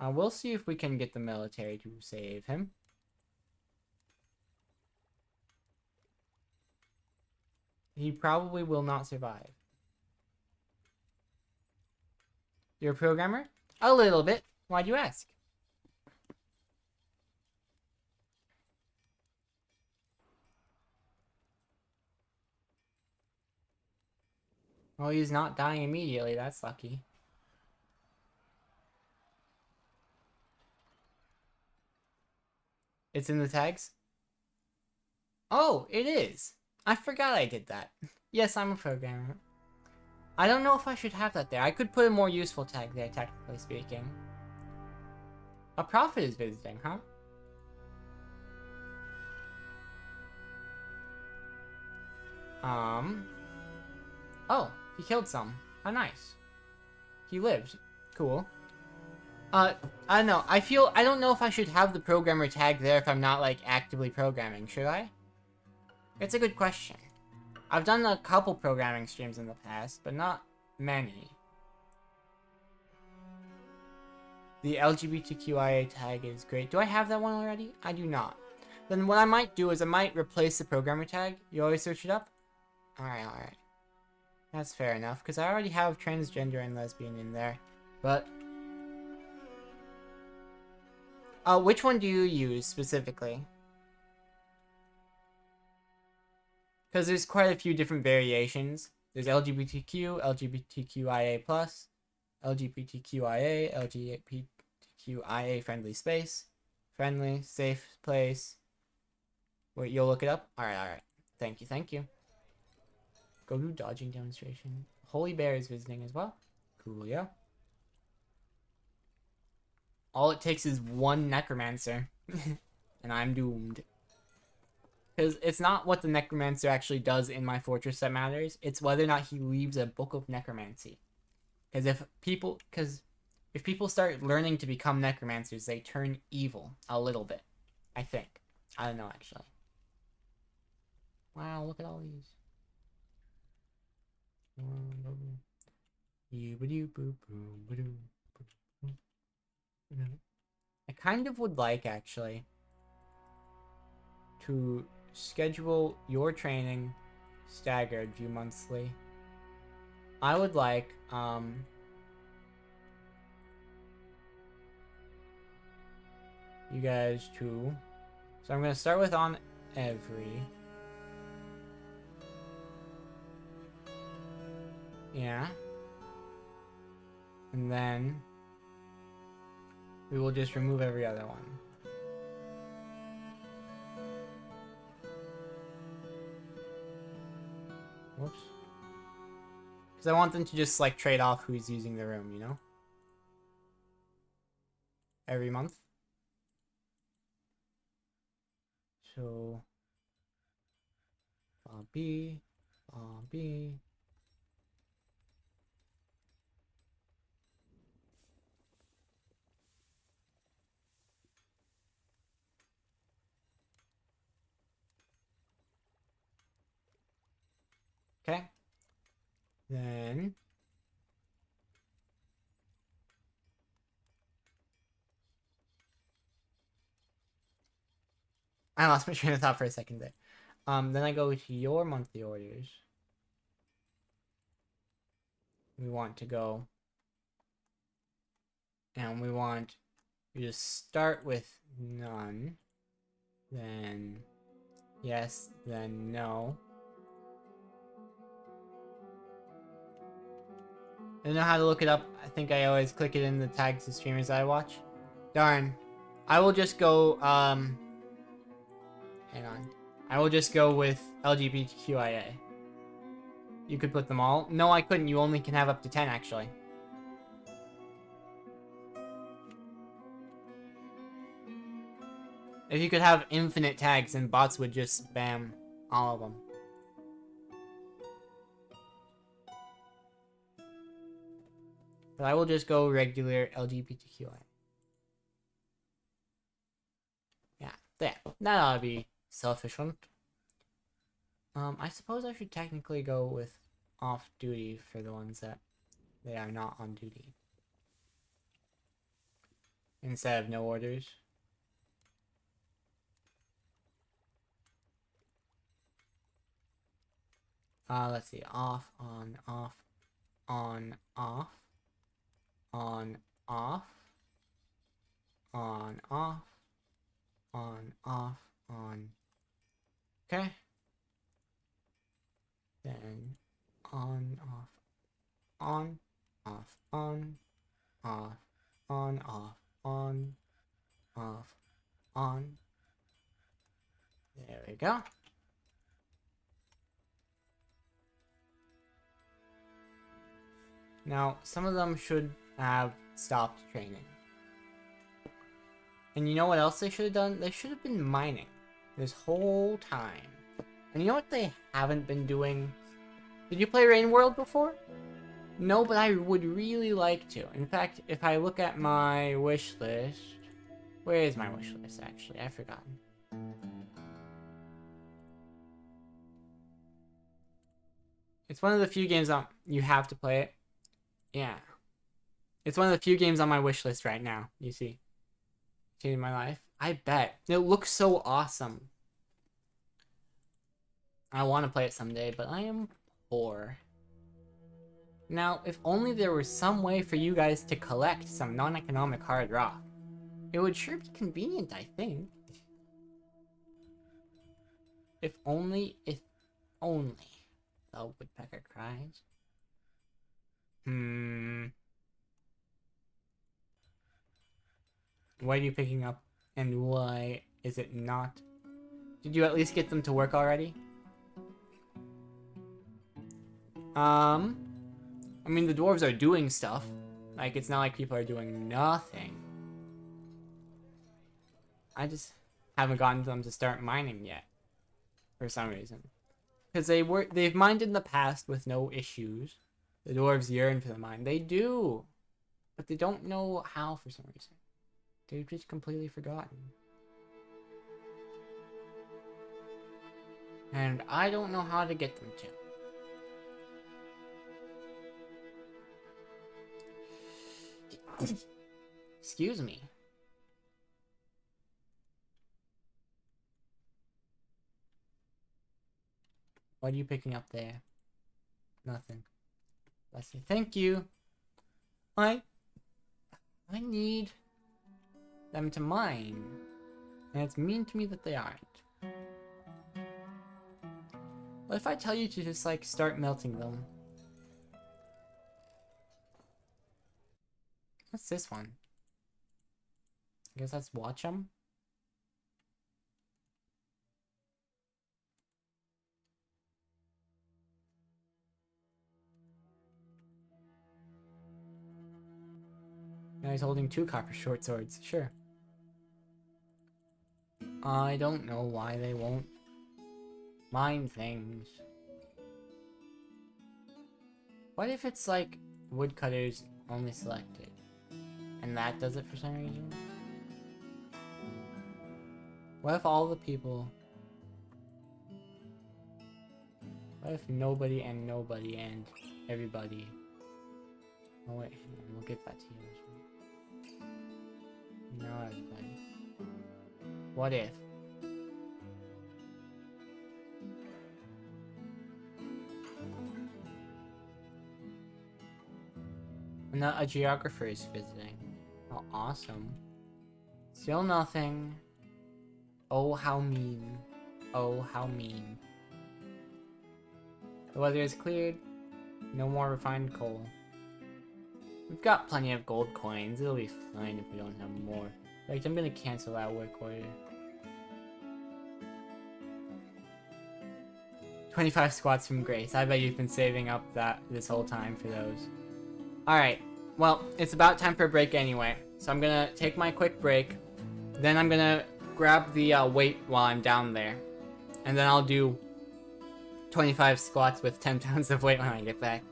We'll see if we can get the military to save him. He probably will not survive. You're a programmer? A little bit. Why'd you ask? Well, he's not dying immediately. That's lucky. It's in the tags? Oh, it is. I forgot I did that. Yes, I'm a programmer. I don't know if I should have that there. I could put a more useful tag there, technically speaking. A prophet is visiting, huh? Oh, he killed some. How nice. He lived. Cool. I don't know. I don't know if I should have the programmer tag there if I'm not, like, actively programming. Should I? It's a good question. I've done a couple programming streams in the past, but not many. The LGBTQIA tag is great. Do I have that one already? I do not. Then what I might do is I might replace the programmer tag. You always search it up? Alright. That's fair enough, because I already have transgender and lesbian in there. But which one do you use specifically? Because there's quite a few different variations. There's LGBTQ, LGBTQIA+, LGBTQIA, LGBTQIA friendly space, friendly, safe place. Wait, you'll look it up? Alright. Thank you. Go to dodging demonstration. Holy Bear is visiting as well. Coolio. All it takes is one necromancer. And I'm doomed. Because it's not what the necromancer actually does in my fortress that matters. It's whether or not he leaves a book of necromancy. Because if people start learning to become necromancers, they turn evil a little bit. I think. I don't know, actually. Wow, look at all these. I kind of would like, actually, to schedule your training staggered view monthly. I would like, you guys to... So I'm going to start with on every... Yeah. And then we will just remove every other one. Whoops. Because I want them to just, like, trade off who's using the room, you know? Every month. So... Bobby... Okay. Then... I lost my train of thought for a second there. Then I go to your monthly orders. We want to go... And we want... You just start with none. Then... Yes, then no. I don't know how to look it up. I think I always click it in the tags of streamers I watch. Darn. I will just go, hang on. I will just go with LGBTQIA. You could put them all. No, I couldn't. You only can have up to 10, actually. If you could have infinite tags, then bots would just spam all of them. But I will just go regular LGBTQI. Yeah, there. That ought to be sufficient. I suppose I should technically go with off-duty for the ones that they are not on duty. Instead of no orders. Let's see. Off, on, off, on, off, on, off, on, off, on, off, on. Okay. Then on, off, on, off, on, off, on, off, on, off, on. There we go. Now, some of them should have stopped training. And you know what else they should have done? They should have been mining this whole time. And you know what they haven't been doing? Did you play Rain World before? No, but I would really like to. In fact, if I look at my wish list... Where is my wish list, actually? I've forgotten. It's one of the few games you have to play it. Yeah. It's one of the few games on my wish list right now, you see. Changing my life. I bet. It looks so awesome. I want to play it someday, but I am poor. Now, if only there was some way for you guys to collect some non-economic hard rock. It would sure be convenient, I think. If only, if only. The woodpecker cries. Why are you picking up? And why is it not? Did you at least get them to work already? I mean, the dwarves are doing stuff. Like, it's not like people are doing nothing. I just haven't gotten them to start mining yet. For some reason. Because they've mined in the past with no issues. The dwarves yearn for the mine. They do. But they don't know how for some reason. They've just completely forgotten. And I don't know how to get them to. Excuse me. What are you picking up there? Nothing. Bless you. Thank you. I need them to mine. And it's mean to me that they aren't. What if I tell you to just, like, start melting them? What's this one? I guess that's watch them. Now he's holding 2 copper short swords. Sure. I don't know why they won't mine things. What if it's like woodcutters only selected? And that does it for some reason? What if all the people... What if nobody and nobody and everybody... Oh wait, we'll get that to you. No, everybody. What if? A geographer is visiting. How awesome. Still nothing. Oh, how mean. Oh, how mean. The weather is cleared. No more refined coal. We've got plenty of gold coins. It'll be fine if we don't have more. Like, I'm gonna cancel that work order. 25 squats from Grace. I bet you've been saving up this whole time for those. Alright, well, it's about time for a break anyway. So I'm gonna take my quick break. Then I'm gonna grab the weight while I'm down there. And then I'll do 25 squats with 10 pounds of weight when I get back.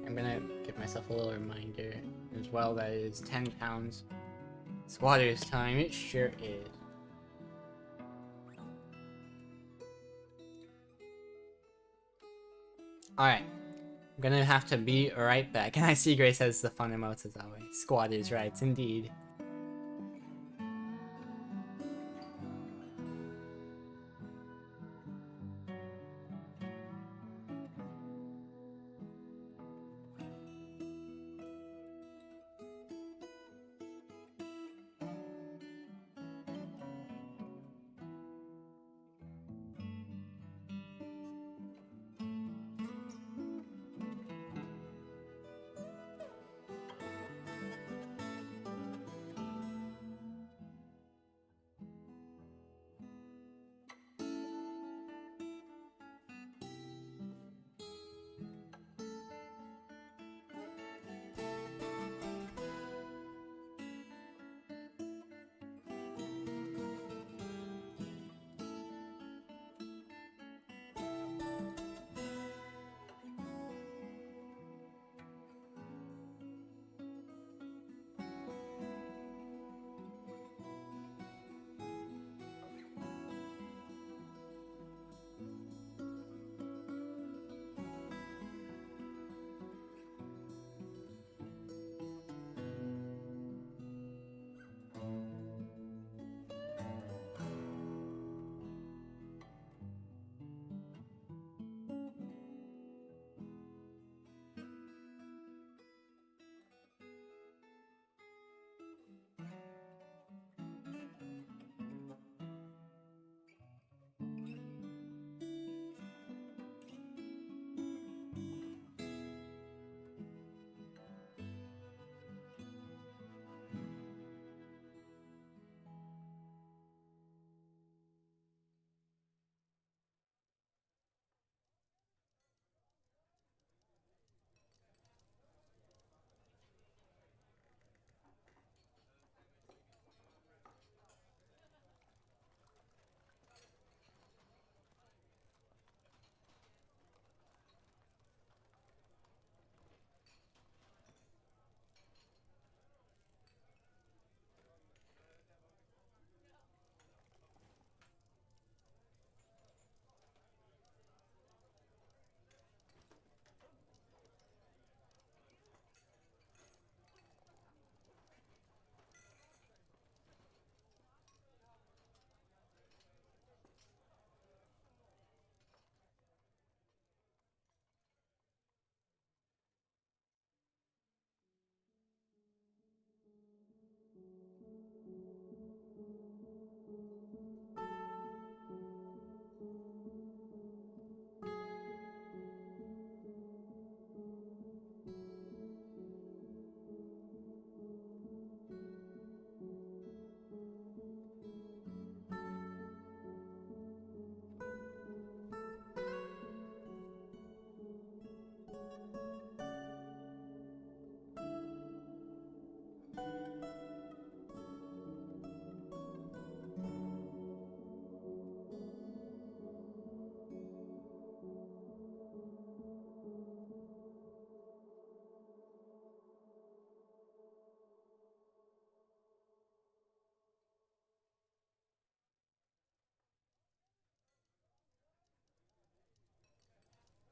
I'm gonna give myself a little reminder as well that it is 10 pounds. Squatters time, it sure is. Alright, I'm gonna have to be right back. And I see Grace has the fun emotes as always. Squatters rights, indeed.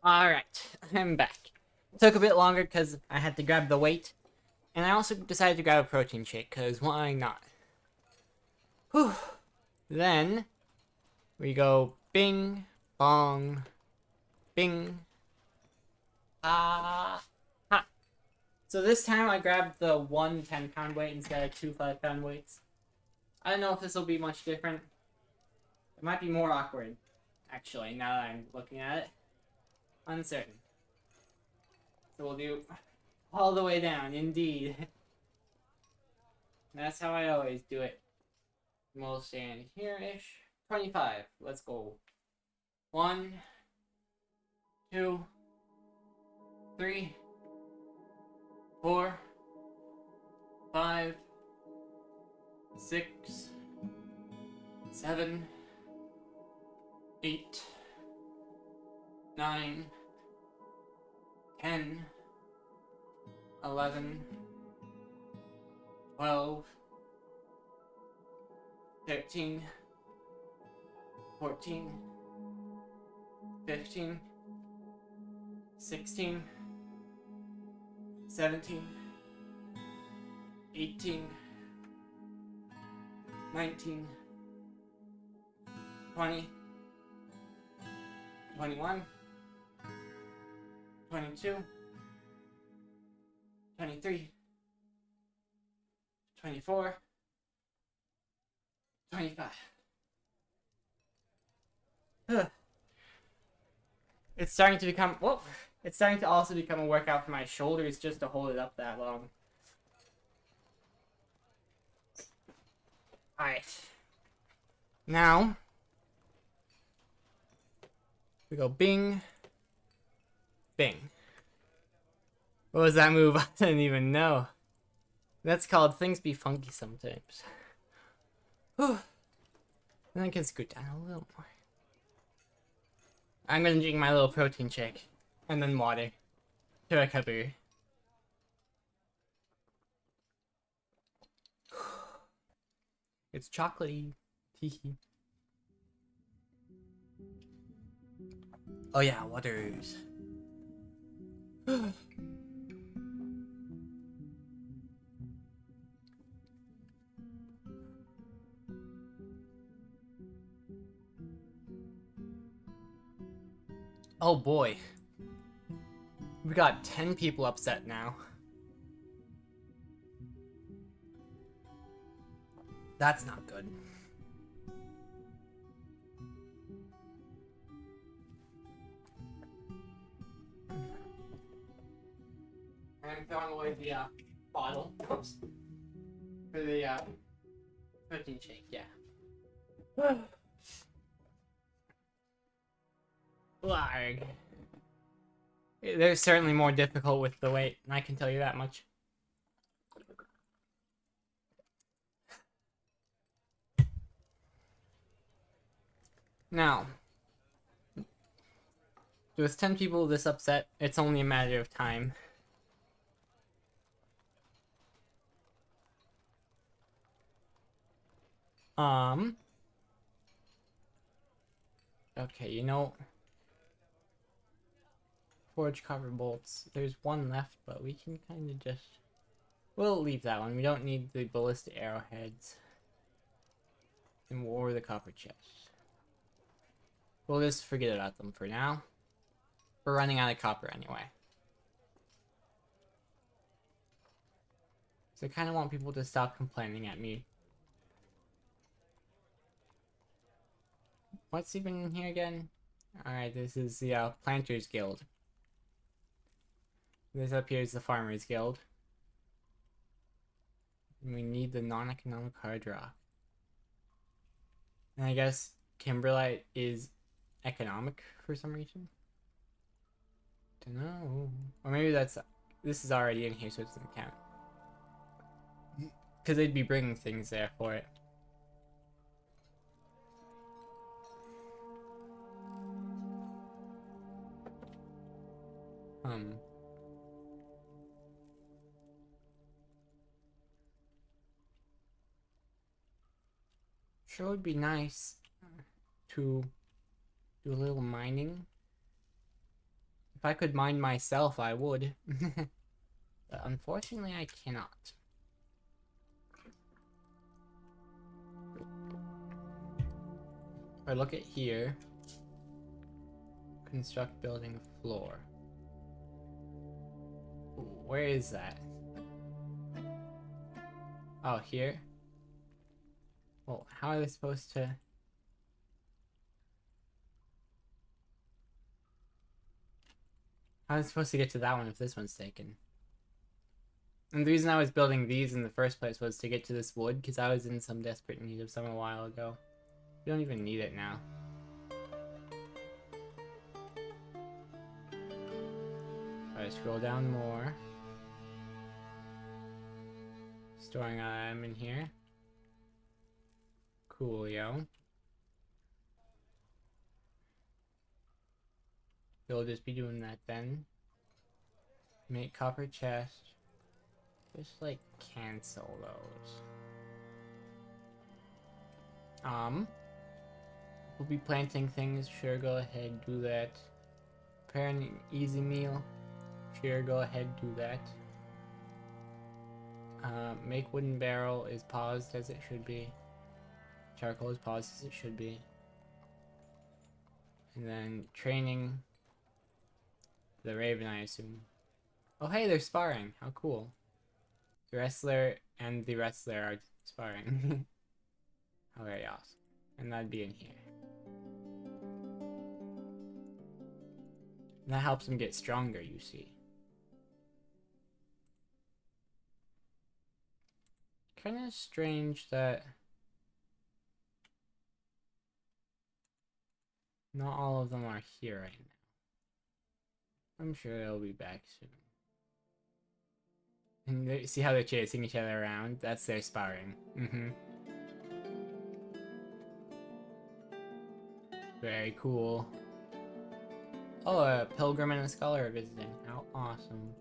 Alright, I'm back. Took a bit longer because I had to grab the weight. And I also decided to grab a protein shake, because why not? Whew. Then, we go bing, bong, bing. Ha. So this time I grabbed the 1 10-pound weight instead of 2 5-pound weights. I don't know if this will be much different. It might be more awkward, actually, now that I'm looking at it. Uncertain. So we'll do all the way down, indeed. That's how I always do it. We'll stand here-ish. 25. Let's go. 1, 2, 3, 4, 5, 6, 7, 8, 9, 10, 11, 12, 13, 14, 15, 16, 17, 18, 19, 20, 21, 22, 23, 24, 25. It's starting to become, whoa, it's starting to also become a workout for my shoulders just to hold it up that long. Alright. Now, we go bing, bing. What was that move? I didn't even know. That's called things be funky sometimes. Whew. Then I can scoot down a little more. I'm gonna drink my little protein shake. And then water. To recover. It's chocolatey. Teehee. Oh yeah, waters. Oh boy. We got 10 people upset now. That's not good. I'm throwing away the bottle. Oops. For the protein shake, yeah. Larg. They're certainly more difficult with the weight, I can tell you that much. Now, with 10 people this upset, it's only a matter of time. Okay, you know, forge copper bolts. There's one left, but we can kind of just, we'll leave that one. We don't need the ballistic arrowheads or the copper chest. We'll just forget about them for now. We're running out of copper anyway. So I kind of want people to stop complaining at me. What's even in here again? Alright, this is the Planters Guild. This up here is the Farmers Guild. And we need the non-economic hard rock. And I guess Kimberlite is economic for some reason. Dunno. Or maybe that's, this is already in here so it doesn't count. Because they'd be bringing things there for it. Sure would be nice to do a little mining. If I could mine myself, I would. But unfortunately, I cannot. If I look at here, construct building floor. Ooh, where is that? Oh, here? Well, how are they supposed to... How are they supposed to get to that one if this one's taken? And the reason I was building these in the first place was to get to this wood, because I was in some desperate need of some a while ago. You don't even need it now. Alright, scroll down more. Storing item in here. Coolio. We'll just be doing that then. Make copper chest. Just like cancel those. We'll be planting things. Sure, go ahead, do that. Prepare an easy meal. Sure, go ahead, do that. Make wooden barrel is paused as it should be. Charcoal is paused as it should be. And then training the raven, I assume. Oh hey, they're sparring. How cool. The wrestler and the wrestler are sparring. How very awesome. And that'd be in here. And that helps them get stronger, you see. Kinda strange that not all of them are here right now. I'm sure they'll be back soon. And they, see how they're chasing each other around? That's their sparring. Very cool. Oh, a pilgrim and a scholar are visiting. How awesome.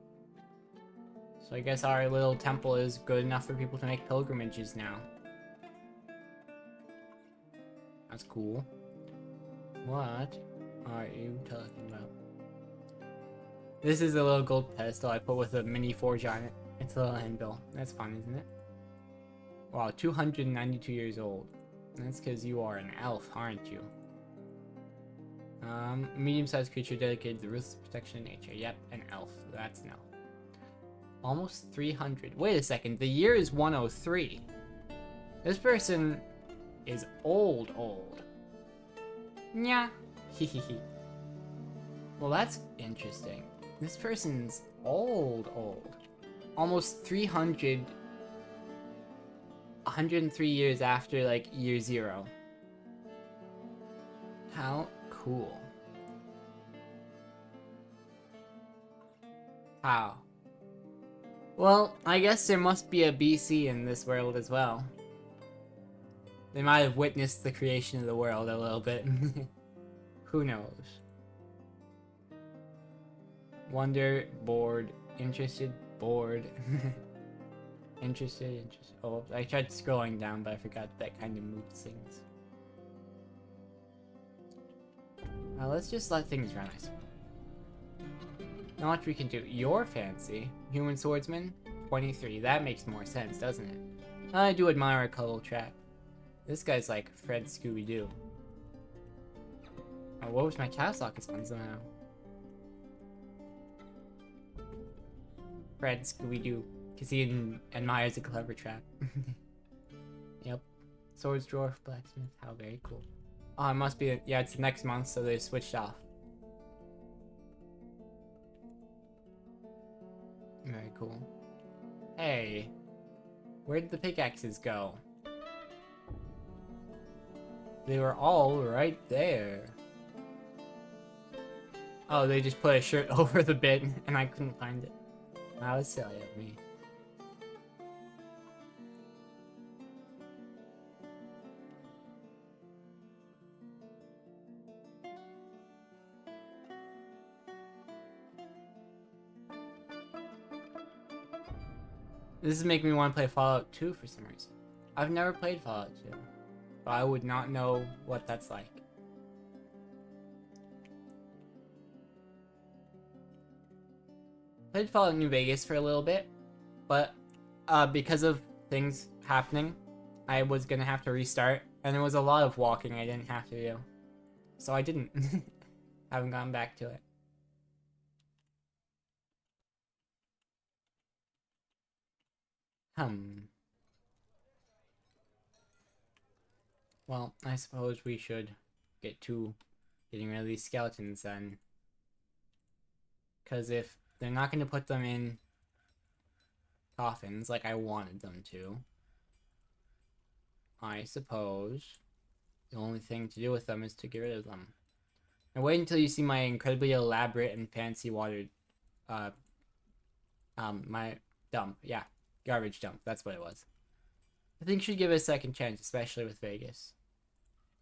So I guess our little temple is good enough for people to make pilgrimages now. That's cool. What are you talking about? This is a little gold pedestal I put with a mini forge on it. It's a little anvil. That's fun, isn't it? Wow, 292 years old. That's because you are an elf, aren't you? Medium-sized creature dedicated to the ruthless protection of nature. Yep, an elf. That's an elf. Almost 300. Wait a second, the year is 103. This person is old. Yeah. Hehehe. Well, that's interesting. This person's old. Almost 300. 103 years after, like, year 0. How cool. How? Well, I guess there must be a BC in this world as well. They might have witnessed the creation of the world a little bit. Who knows? Wonder, bored, interested, bored. Interested. Oh, I tried scrolling down, but I forgot that kind of moves things. Let's just let things run, I suppose. Not much we can do. You're fancy. Human swordsman? 23. That makes more sense, doesn't it? I do admire a color trap. This guy's like Fred Scooby-Doo. Oh, what was my cast lock is on somehow? Fred Scooby-Doo. Because he admires a clever trap. Yep. Swords dwarf, blacksmith. How very cool. Oh, it must be... Yeah, it's next month, so they switched off. Very cool. Hey. Where did the pickaxes go? They were all right there. Oh, they just put a shirt over the bit and I couldn't find it. That was silly of me. This is making me want to play Fallout 2 for some reason. I've never played Fallout 2, but I would not know what that's like. played Fallout New Vegas for a little bit, but because of things happening, I was gonna have to restart, and there was a lot of walking I didn't have to do. So I didn't. Haven't gone back to it. Well, I suppose we should get to getting rid of these skeletons then. Because if they're not going to put them in coffins like I wanted them to, I suppose the only thing to do with them is to get rid of them. And wait until you see my incredibly elaborate and fancy watered, my dump. Yeah, garbage dump. That's what it was. I think you should give it a second chance, especially with Vegas.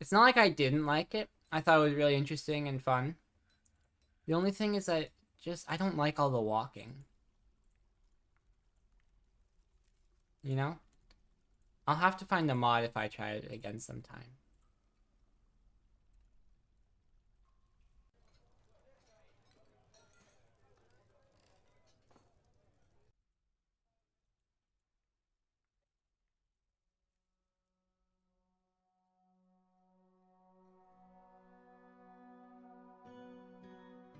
It's not like I didn't like it. I thought it was really interesting and fun. The only thing is that I don't like all the walking. You know? I'll have to find a mod if I try it again sometime.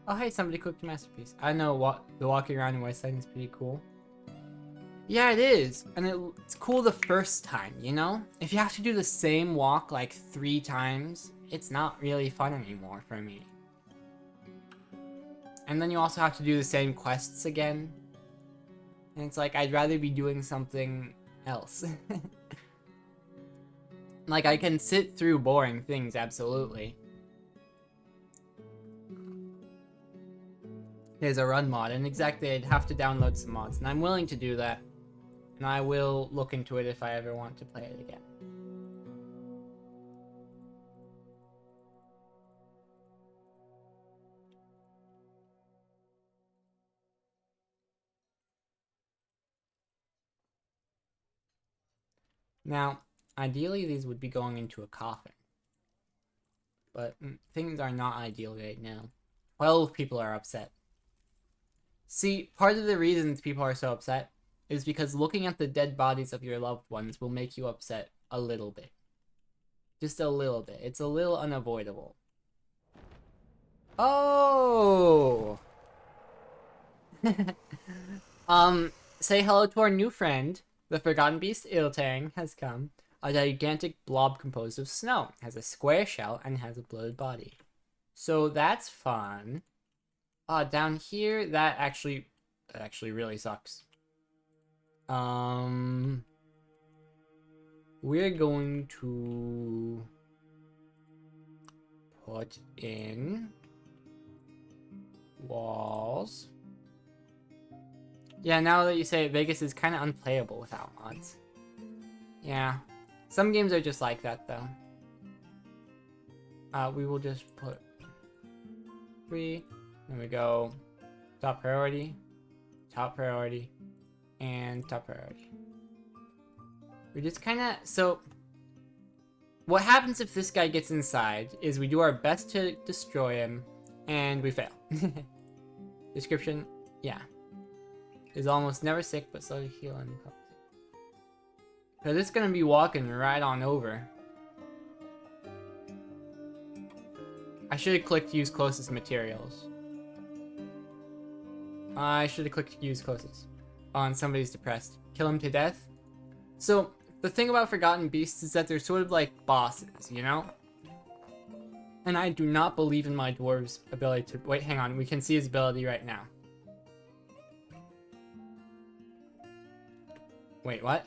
Oh hey, somebody cooked a masterpiece. I know what the walking around in West Side is pretty cool. Yeah, it is. And it's cool the first time, you know? If you have to do the same walk like 3 times, it's not really fun anymore for me. And then you also have to do the same quests again. And it's like, I'd rather be doing something else. Like, I can sit through boring things, absolutely. There's a run mod, and exactly, I'd have to download some mods, and I'm willing to do that. And I will look into it if I ever want to play it again. Now, ideally these would be going into a coffin. But things are not ideal right now. 12 people are upset. See, part of the reasons people are so upset is because looking at the dead bodies of your loved ones will make you upset a little bit. Just a little bit. It's a little unavoidable. Oh! Say hello to our new friend. The Forgotten Beast Iltang has come. A gigantic blob composed of snow. Has a square shell and has a bloated body. So that's fun. Down here, that actually really sucks. We're going to put in walls. Yeah, now that you say it, Vegas is kind of unplayable without mods. Yeah. Some games are just like that, though. We will just put 3. Then we go top priority, and top priority. We just kind of... So, what happens if this guy gets inside is we do our best to destroy him, and we fail. Description, yeah. Is almost never sick, but slowly heal and recover. Because it's going to be walking right on over. I should have clicked use closest materials. I should have clicked use closest. On somebody's depressed. Kill him to death. So, the thing about Forgotten Beasts is that they're sort of like bosses, you know? And I do not believe in my dwarves' ability to... Wait, hang on. We can see his ability right now. Wait, what?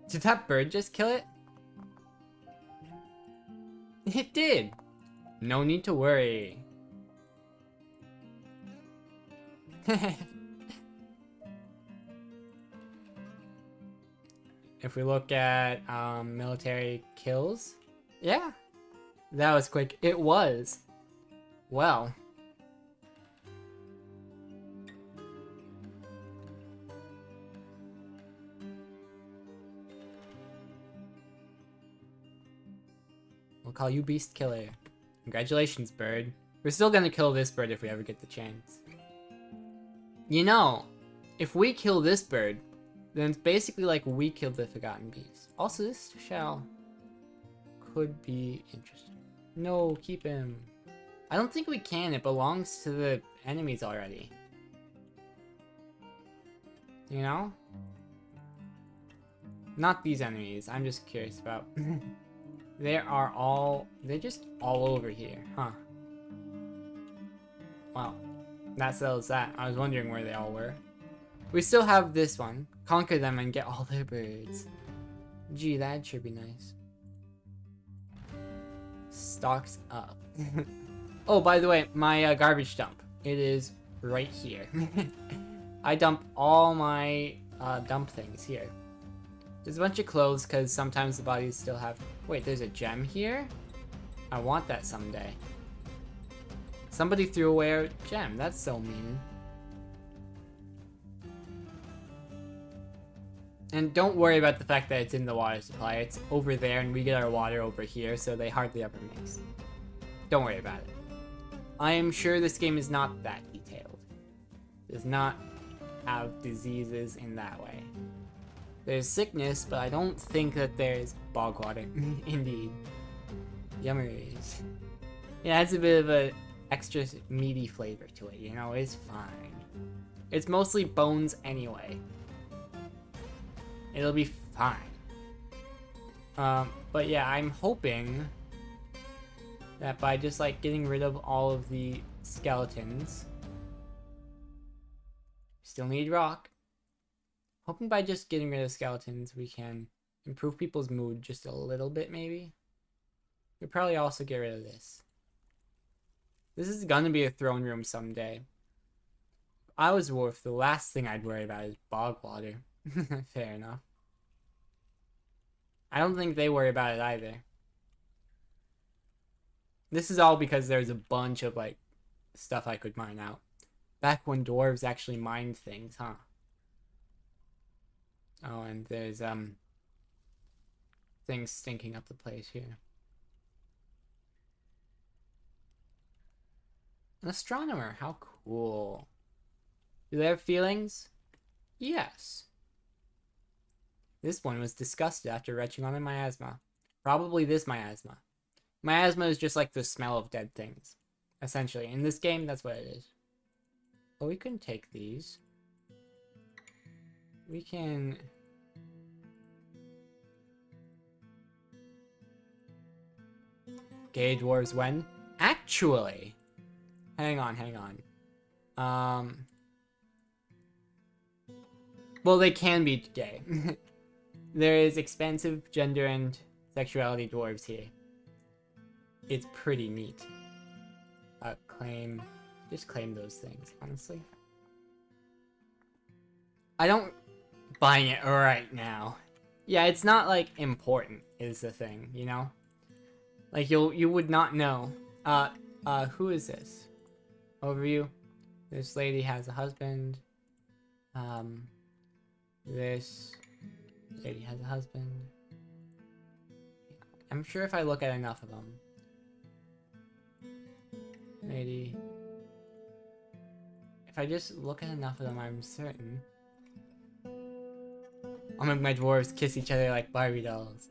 Did that bird just kill it? It did! No need to worry. If we look at military kills, yeah, that was quick. It was. Well. We'll call you Beast Killer. Congratulations, bird. We're still gonna kill this bird if we ever get the chance. You know, if we kill this bird, then it's basically like we killed the Forgotten Beast. Also, this shell could be interesting. No, keep him. I don't think we can. It belongs to the enemies already. You know? Not these enemies. I'm just curious about. They're just all over here, huh? Wow. That settles that. I was wondering where they all were. We still have this one. Conquer them and get all their birds. Gee, that should be nice. Stocks up. Oh, by the way, my garbage dump. It is right here. I dump all my dump things here. There's a bunch of clothes because sometimes the bodies still have... Wait, there's a gem here? I want that someday. Somebody threw away a gem. That's so mean. And don't worry about the fact that it's in the water supply. It's over there and we get our water over here, so they hardly ever mix. Don't worry about it. I am sure this game is not that detailed. It does not have diseases in that way. There's sickness, but I don't think that there's bog water. Indeed. Yummers. It adds a bit of a extra meaty flavor to it, you know? It's fine. It's mostly bones anyway. It'll be fine. But yeah, I'm hoping that by just like getting rid of all of the skeletons, still need rock. Hoping by just getting rid of skeletons, we can improve people's mood just a little bit, maybe. We'll probably also get rid of this. This is gonna be a throne room someday. If I was Worf, the last thing I'd worry about is bog water. Fair enough. I don't think they worry about it either. This is all because there's a bunch of, like, stuff I could mine out. Back when dwarves actually mined things, huh? Oh, and there's, things stinking up the place here. An astronomer, how cool. Do they have feelings? Yes. This one was disgusted after retching on a miasma. Probably this miasma. Miasma is just like the smell of dead things. Essentially. In this game, that's what it is. Oh, we can take these. We can... Gay dwarves when? Actually! Hang on. Well, they can be gay. There is expansive gender and sexuality dwarves here. It's pretty neat. Just claim those things, honestly. I don't buying it right now. Yeah, it's not like important is the thing, you know? Like you would not know. Who is this? Overview. This lady has a husband. This lady has a husband. I'm sure if I look at enough of them. Lady. If I just look at enough of them, I'm certain. I'll make my dwarves kiss each other like Barbie dolls.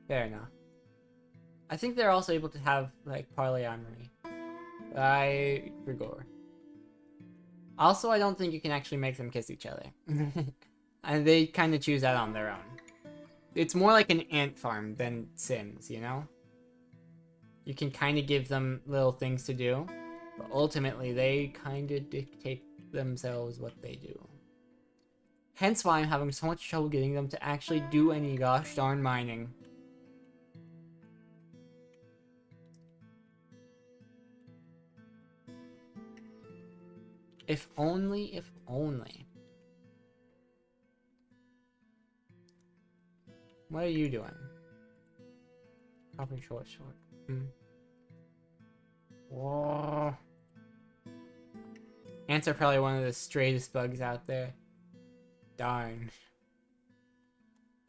Fair enough. I think they're also able to have, like, polyamory. I forgot. Also, I don't think you can actually make them kiss each other. And they kind of choose that on their own. It's more like an ant farm than Sims, you know? You can kind of give them little things to do, but ultimately they kind of dictate themselves what they do. Hence why I'm having so much trouble getting them to actually do any gosh darn mining. If only, if only. What are you doing? Probably short. Whoa. Ants are probably one of the straightest bugs out there. Darn.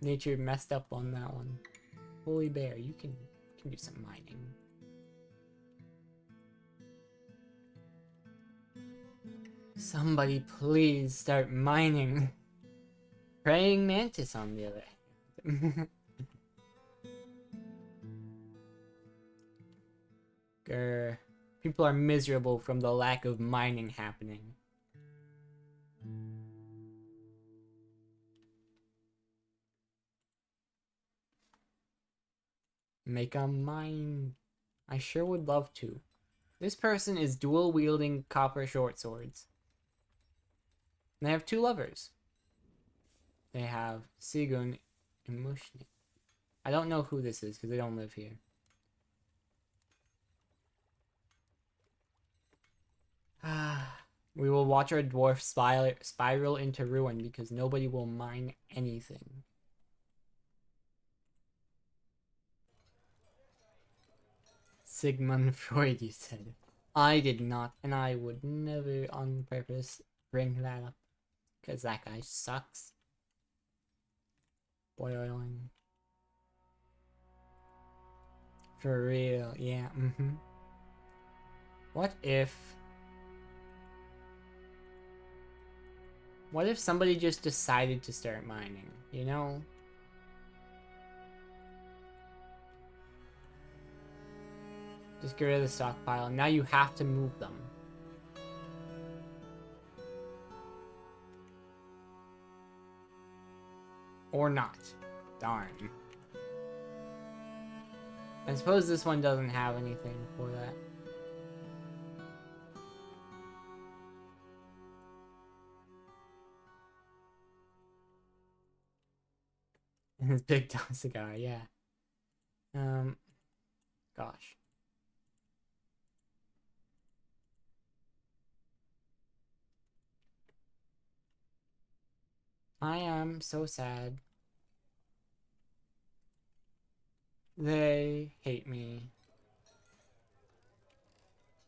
Nature messed up on that one. Holy bear, you can do some mining. Somebody please start mining. Praying mantis on the other hand. Grr. People are miserable from the lack of mining happening. Make a mine. I sure would love to. This person is dual wielding copper short swords. And they have 2 lovers. They have Sigun and Mushni. I don't know who this is because they don't live here. We will watch our dwarf spiral into ruin because nobody will mine anything. Sigmund Freud, you said. I did not, and I would never on purpose bring that up. Because that guy sucks. Boiling. For real, yeah, What if somebody just decided to start mining, you know? Just get rid of the stockpile. Now you have to move them. Or not. Darn. I suppose this one doesn't have anything for that. And his big dumb cigar, yeah. Gosh. I am so sad. They hate me.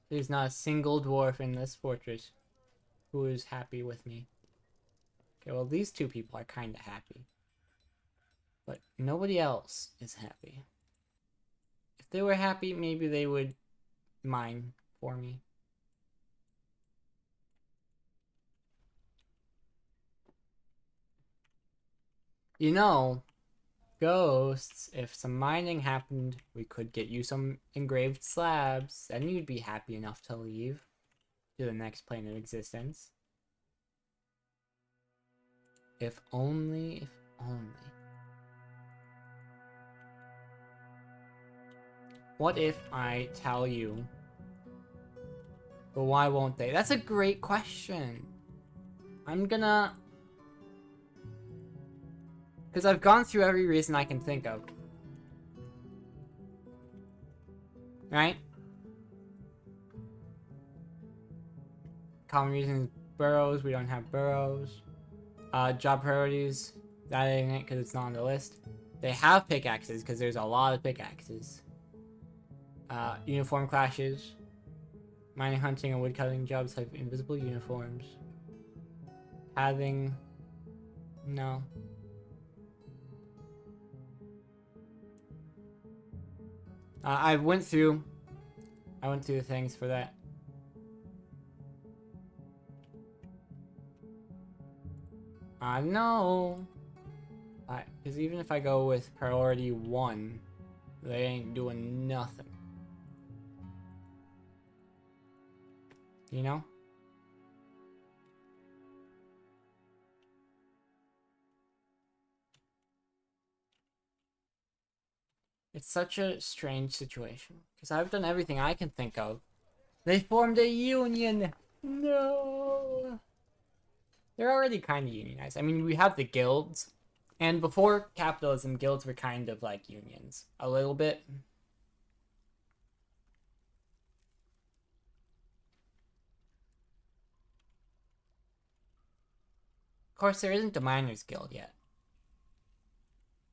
There's not a single dwarf in this fortress who is happy with me. Okay, well, these 2 people are kinda happy. But nobody else is happy. If they were happy, maybe they would mine for me. You know, Ghosts, if some mining happened, we could get you some engraved slabs. Then you'd be happy enough to leave to the next plane of existence. If only, if only. What if I tell you? But why won't they? That's a great question. I'm gonna... Because I've gone through every reason I can think of. Right? Common reason is burrows. We don't have burrows. Job priorities. That ain't it because it's not on the list. They have pickaxes because there's a lot of pickaxes. Uniform clashes. Mining, hunting, and woodcutting jobs have invisible uniforms. Pathing. No. I went through the things for that. No. Because even if I go with priority 1, they ain't doing nothing. You know? It's such a strange situation. Because I've done everything I can think of. They formed a union! No! They're already kind of unionized. I mean, we have the guilds. And before capitalism, guilds were kind of like unions. A little bit. Of course, there isn't a miners' guild yet.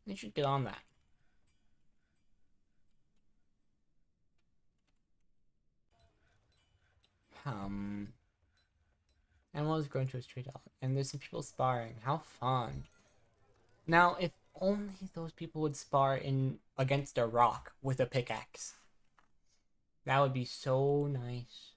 They should get on that. Animals going to a street out, and there's some people sparring. How fun! Now, if only those people would spar against a rock with a pickaxe. That would be so nice.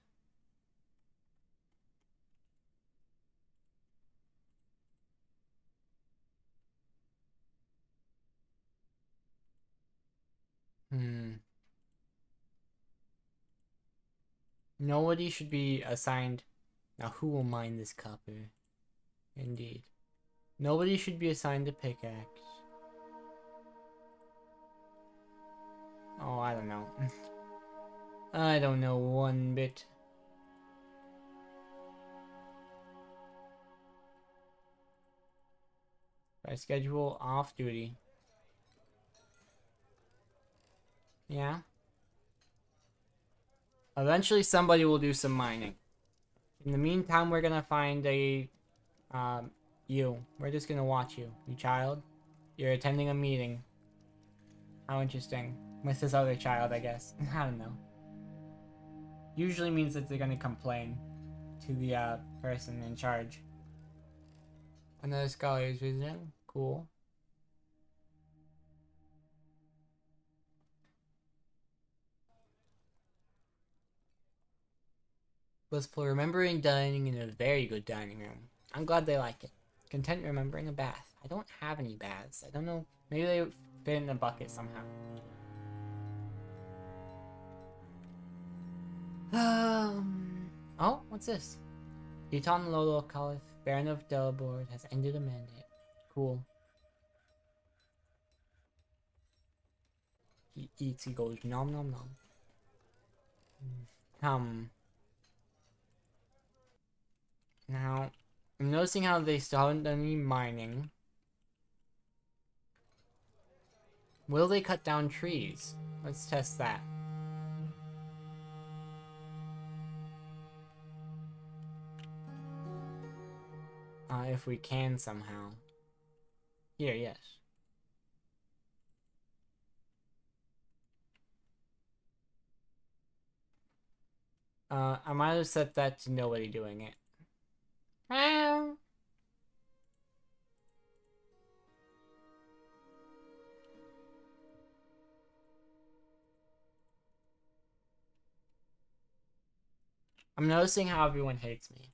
Nobody should be assigned. Now, who will mine this copper? Indeed. Nobody should be assigned a pickaxe. Oh, I don't know. I don't know one bit. By schedule off duty. Yeah. Eventually somebody will do some mining. In the meantime, we're gonna find a, you. We're just gonna watch you. You child. You're attending a meeting. How interesting. With this other child, I guess. I don't know. Usually means that they're gonna complain to the, person in charge. Another scholar is visiting. Cool. Blissful remembering dining in a very good dining room. I'm glad they like it. Content remembering a bath. I don't have any baths. I don't know. Maybe they fit in a bucket somehow. Oh, what's this? Eton Lolo Caliph, Baron of Delbord, has ended a mandate. Cool. He eats, he goes nom nom nom. Now, I'm noticing how they still haven't done any mining. Will they cut down trees? Let's test that. If we can somehow. Here, yes. I might have set that to nobody doing it. I'm noticing how everyone hates me.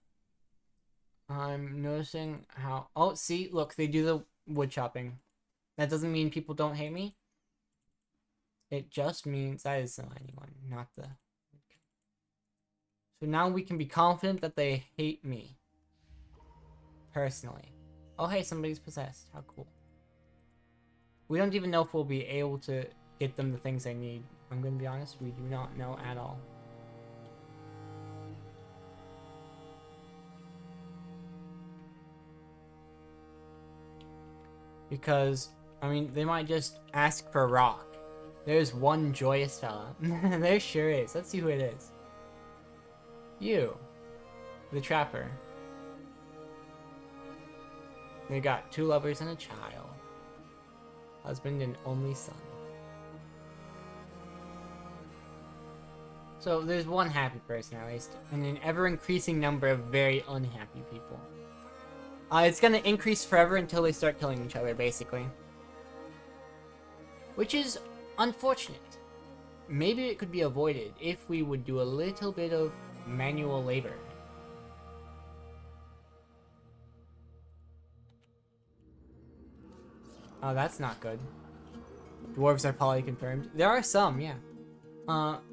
I'm noticing how... Oh, see? Look, they do the wood chopping. That doesn't mean people don't hate me. It just means that is anyone, not the... So now we can be confident that they hate me. Personally. Oh, hey, somebody's possessed. How cool. We don't even know if we'll be able to get them the things they need. I'm gonna be honest, we do not know at all. Because, I mean, they might just ask for a rock. There's one joyous fella. There sure is. Let's see who it is. You. The trapper. They got 2 lovers and a child. Husband and only son. So there's one happy person at least, and an ever-increasing number of very unhappy people. It's gonna increase forever until they start killing each other, basically. Which is unfortunate. Maybe it could be avoided if we would do a little bit of manual labor. Oh, that's not good. Dwarves are polyconfirmed. There are some, yeah.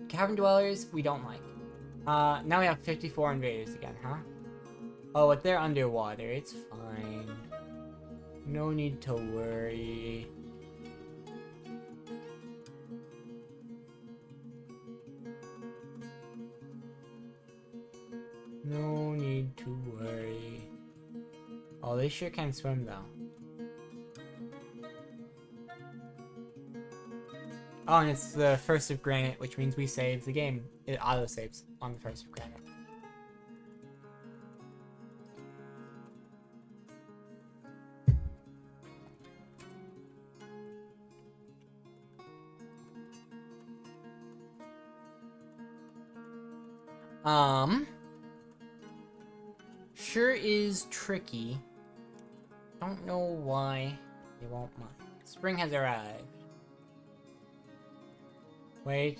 Cavern dwellers, we don't like. Now we have 54 invaders again, huh? Oh, but they're underwater. It's fine. No need to worry. No need to worry. Oh, they sure can swim, though. Oh, and it's the first of granite, which means we save the game. It auto-saves on the first of granite. Sure is tricky. Don't know why they won't mind. Spring has arrived. Wait.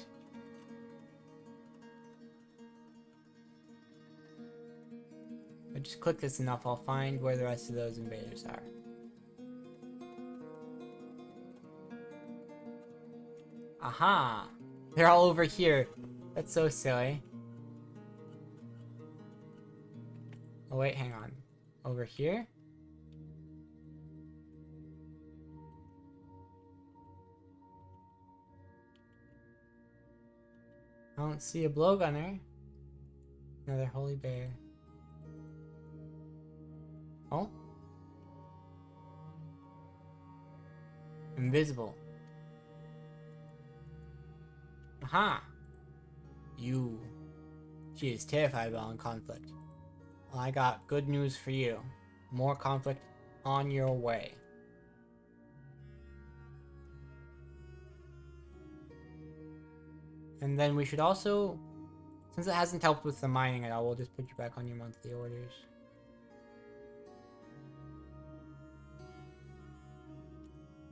If I just click this enough, I'll find where the rest of those invaders are. Aha! They're all over here. That's so silly. Oh wait, hang on. Over here? I don't see a blowgunner. Another holy bear. Oh? Invisible. Aha! You. She is terrified about conflict. Well, I got good news for you. More conflict on your way. And then we should also, since it hasn't helped with the mining at all, we'll just put you back on your monthly orders.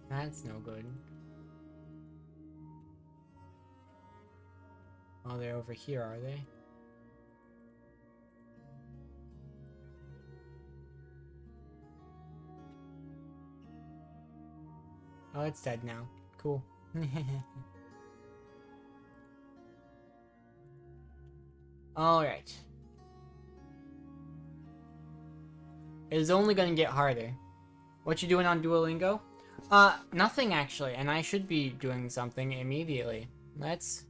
That's no good. Oh, they're over here, are they? Oh, it's dead now. Cool. Alright. It is only gonna get harder. What you doing on Duolingo? Nothing actually, and I should be doing something immediately. Let's...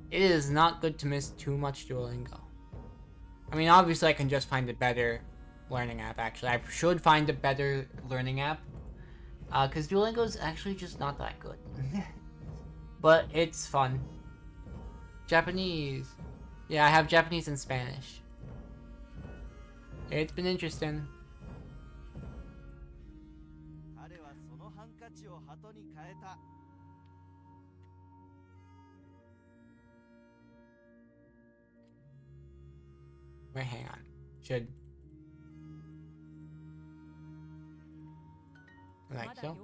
It is not good to miss too much Duolingo. I mean, obviously I can just find a better learning app, actually. I should find a better learning app. Because Duolingo is actually just not that good. But it's fun. Japanese. Yeah, I have Japanese and Spanish. It's been interesting. Wait, hang on. Should... Like so?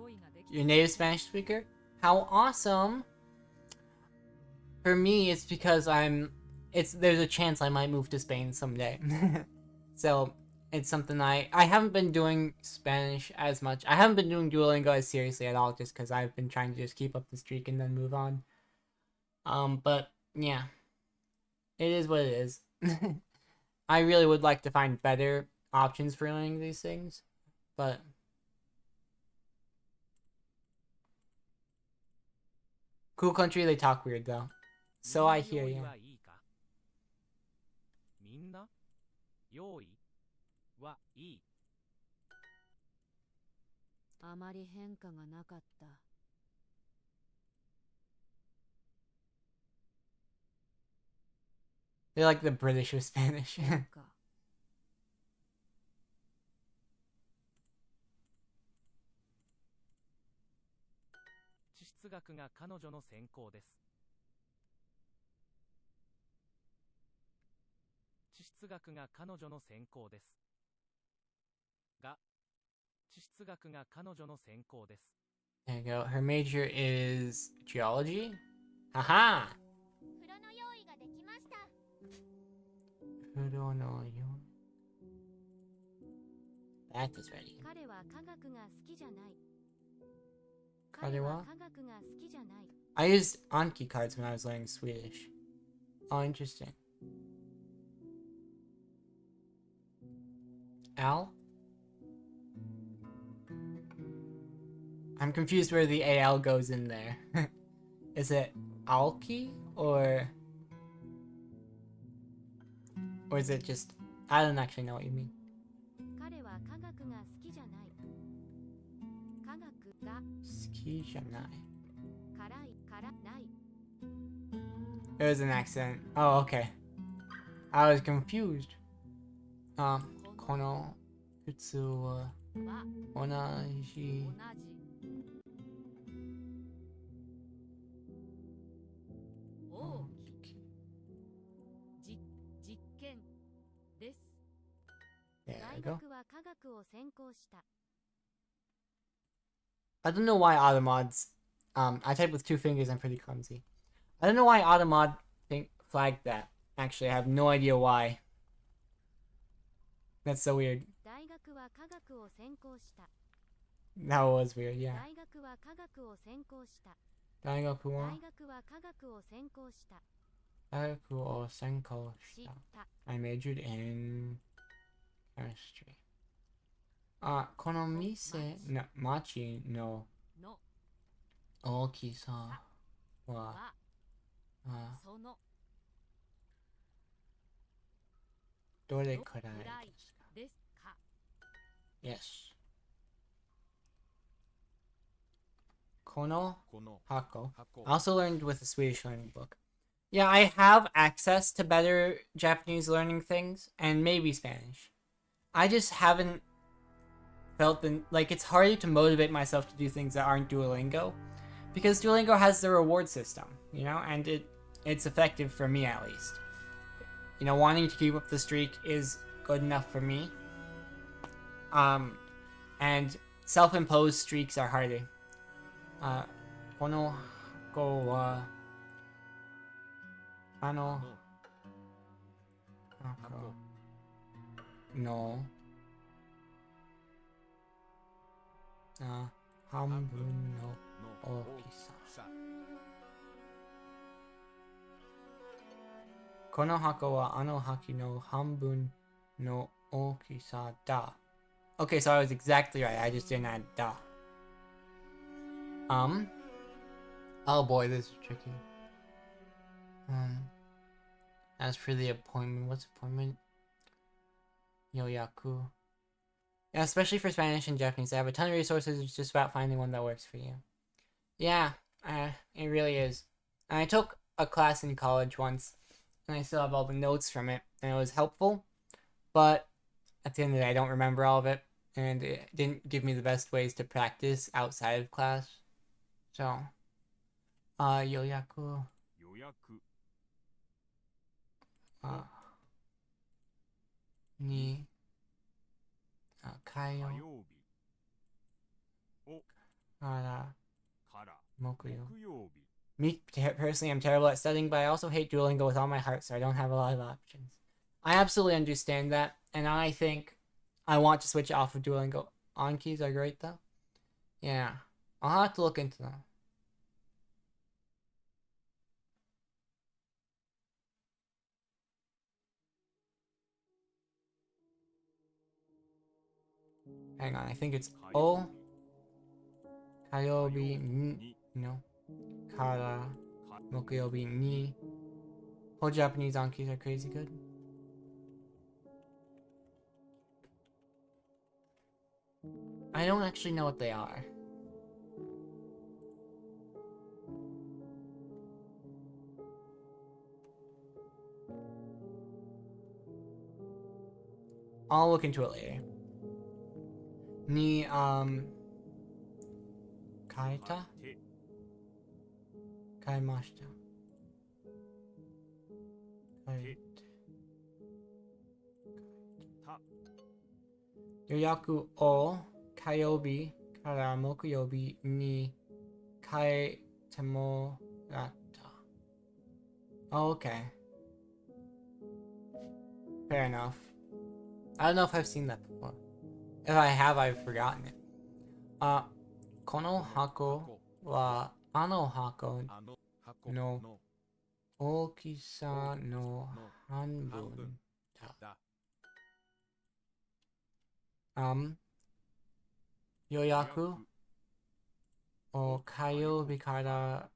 You're a native Spanish speaker? How awesome! For me, it's because there's a chance I might move to Spain someday. So, it's something I haven't been doing Spanish as much. I haven't been doing Duolingo as seriously at all, just because I've been trying to just keep up the streak and then move on. But, yeah. It is what it is. I really would like to find better options for learning these things, but... Cool country, they talk weird though. So I hear you. あまり変化がなかった。 They're like the British with Spanish. 地質学が彼女の専攻です。地質学が彼女の専攻です。が、地質学が彼女の専攻です。 There you go. Her major is geology? Haha! 風呂の用意ができました。 That is ready. 彼は科学が好きじゃない。 彼は？ 科学が好きじゃない。 I used Anki cards when I was learning Swedish. Oh, interesting. Al? I'm confused where the AL goes in there. Is it Alki or is it just... I don't actually know what you mean. 彼は科学が好きじゃない。科学が Ski Janai. 辛いからない。 There was an accident. Oh, okay. I was confused. Kono Futsu wa は onaji. 同じ。大き。実験です。 There 大 we go. 学は科学を専攻した。 I don't know why Automods. I type with 2 fingers. I'm pretty clumsy. I don't know why Automod flagged that. Actually, I have no idea why. That's so weird. 大学は科学を専攻した。That was weird, yeah. 大学は科学を専攻した。 Daigaku 大 wa 学は科学を専攻した。 Daigaku o senkou 知っ shita. た。 I majored in chemistry. この店の町のの大きさは、はあ、そのどれどくらいくらいですか？ですか？ Yes. この箱. I also learned with a Swedish learning book. Yeah, I have access to better Japanese learning things and maybe Spanish. I just haven't felt like it's harder to motivate myself to do things that aren't Duolingo because Duolingo has the reward system, you know, and it's effective for me at least. You know, wanting to keep up the streak is good enough for me. And self-imposed streaks are harder. この箱は箱の半分の大きさ。この箱は箱の半分の大きさだ。Okay, so I was exactly right. I just didn't add da. Oh boy, this is tricky. As for the appointment, what's appointment? Yoyaku. Yeah, especially for Spanish and Japanese, they have a ton of resources. It's just about finding one that works for you. Yeah, it really is. And I took a class in college once, and I still have all the notes from it, and it was helpful. But at the end of the day, I don't remember all of it, and it didn't give me the best ways to practice outside of class. So, yoyaku. 予約 Ni. Kayo. 火曜日を Kara. から Mokuyo. 木曜日 Me personally, I'm terrible at studying, but I also hate Duolingo with all my heart, so I don't have a lot of options. I absolutely understand that, and I think I want to switch off of Duolingo. Ankis are great, though. Yeah, I'll have to look into them. Hang on, I think it's O. Kayobi. No. Kara. Mokuyobi ni. Whole Japanese Ankis are crazy good. I don't actually know what they are. I'll look into it later. Ni, kaeta? て Kaimashita. Kaete. た Yoyaku o kayobi kara mokuyobi ni kaete morata. Oh, okay. Fair enough. I don't know if I've seen that before. If I have, I've forgotten it. Kono hako wa hako あの箱 の の okisa no 半 hanbun 分 da. だ Yoyaku o kayobi kara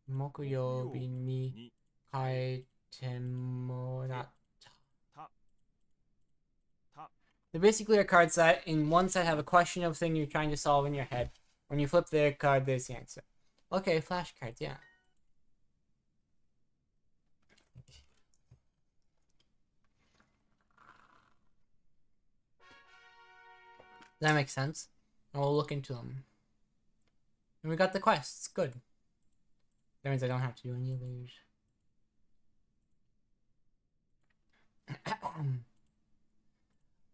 mokuyobi ni に kaete morata. た They're basically a card set. In one set, have a question of thing you're trying to solve in your head. When you flip the card, there's the answer. Okay, flashcards, yeah. That makes sense. I'll look into them. And we got the quests. Good. That means I don't have to do any of these.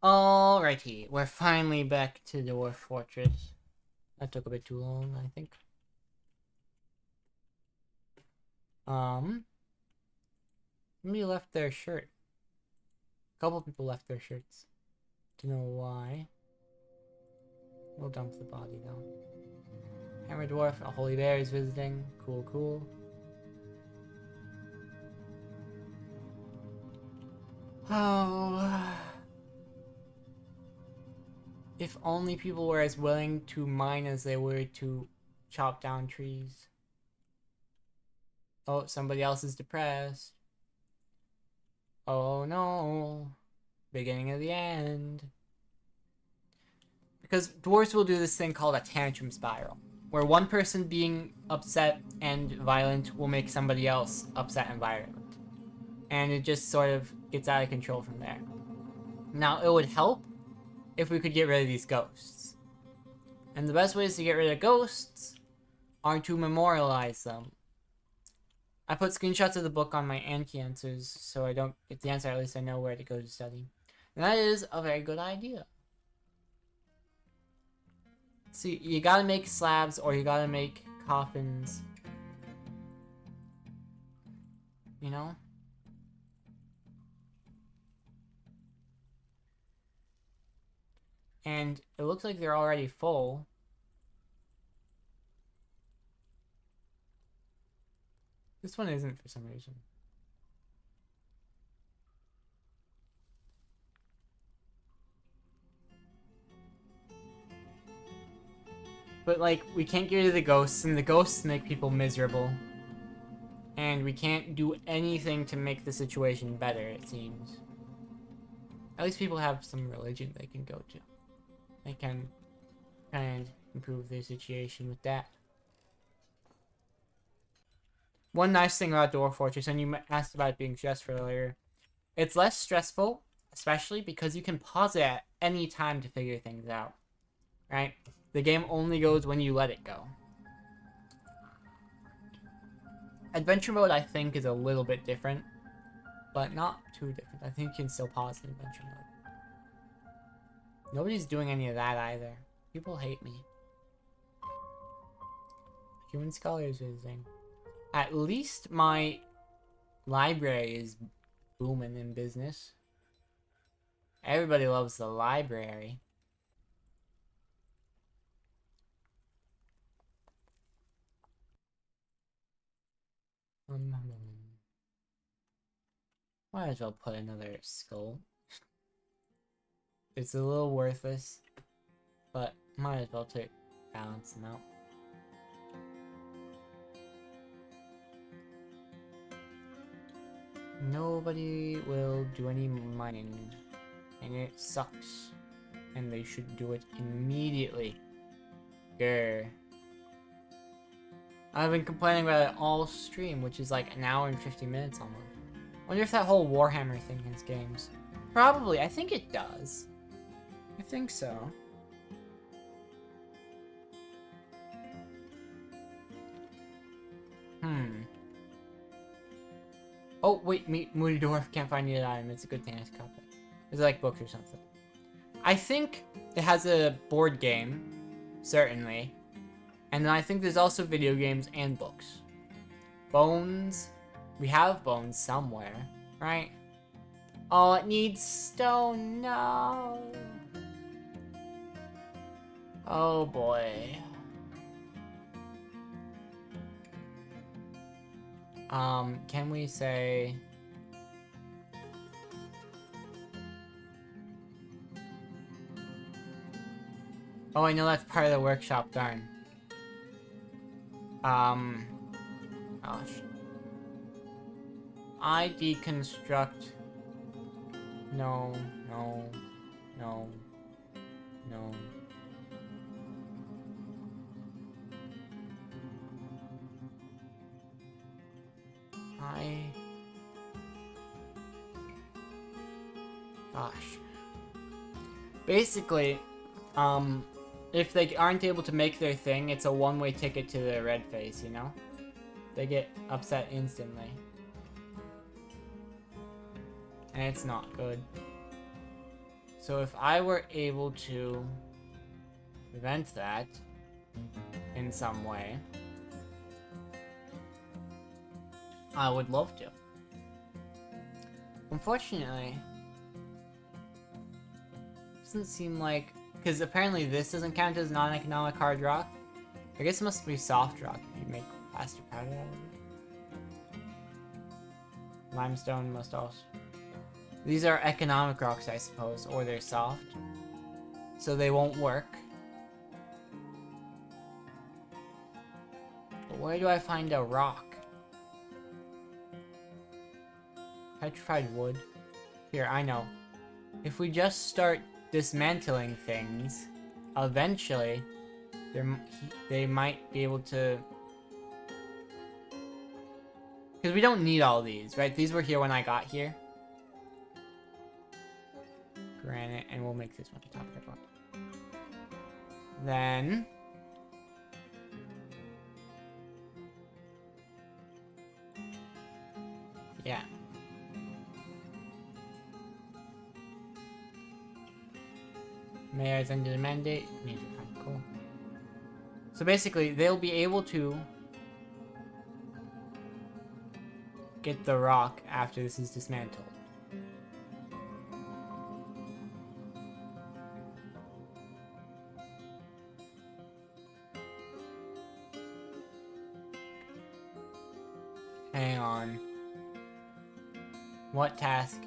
Alrighty, we're finally back to Dwarf Fortress. That took a bit too long, I think. Somebody left their shirt. A couple people left their shirts. Don't know why. We'll dump the body though. Hammer Dwarf, a holy bear is visiting. Cool, cool. Oh. If only people were as willing to mine as they were to chop down trees. Oh, somebody else is depressed. Oh no. Beginning of the end. Because dwarves will do this thing called a tantrum spiral, where one person being upset and violent will make somebody else upset and violent. And it just sort of gets out of control from there. Now, it would help if we could get rid of these ghosts. And the best ways to get rid of ghosts are to memorialize them. I put screenshots of the book on my Anki answers, so I don't get the answer, at least I know where to go to study. And that is a very good idea. See, you gotta make slabs or you gotta make coffins. You know? And it looks like they're already full. This one isn't for some reason. But, like, we can't get rid of the ghosts, and the ghosts make people miserable. And we can't do anything to make the situation better, it seems. At least people have some religion they can go to. They can kind of improve their situation with that. One nice thing about Dwarf Fortress, and you asked about it being stressful earlier, it's less stressful, especially because you can pause it at any time to figure things out. Right? The game only goes when you let it go. Adventure mode, I think, is a little bit different, but not too different. I think you can still pause in adventure mode. Nobody's doing any of that either. People hate me. Human Scholar is visiting. At least my library is booming in business. Everybody loves the library. Might as well put another skull. It's a little worthless, but might as well to balance them out. Nobody will do any mining, and it sucks. And they should do it immediately. Grr. I've been complaining about it all stream, which is like an hour and 50 minutes almost. Wonder if that whole Warhammer thing has games. Probably. I think it does. I think so. Oh, wait, Moody Dwarf can't find the item. It's a good thing I caught that. Is it like books or something? I think it has a board game, certainly. And then I think there's also video games and books. Bones. We have bones somewhere, right? Oh, it needs stone. No. Oh boy. Can we say... Oh, I know that's part of the workshop, darn. Gosh. I deconstruct... No, no, no, no. Gosh. Basically, if they aren't able to make their thing, it's a one-way ticket to the red face, you know? They get upset instantly. And it's not good. So if I were able to prevent that in some way, I would love to. Unfortunately, it doesn't seem like Because apparently this doesn't count as non-economic hard rock. I guess it must be soft rock if you make plaster powder out of it. Limestone must also... These are economic rocks, I suppose, or they're soft. So they won't work. But where do I find a rock? Petrified wood. Here, I know. If we just start dismantling things, eventually, they might be able to... Because we don't need all these, right? These were here when I got here. Granite, and we'll make this one top of the block. Then... Yeah. Mayor's under the mandate. Major kind of cool. So basically, they'll be able to get the rock after this is dismantled. Hang on. What task?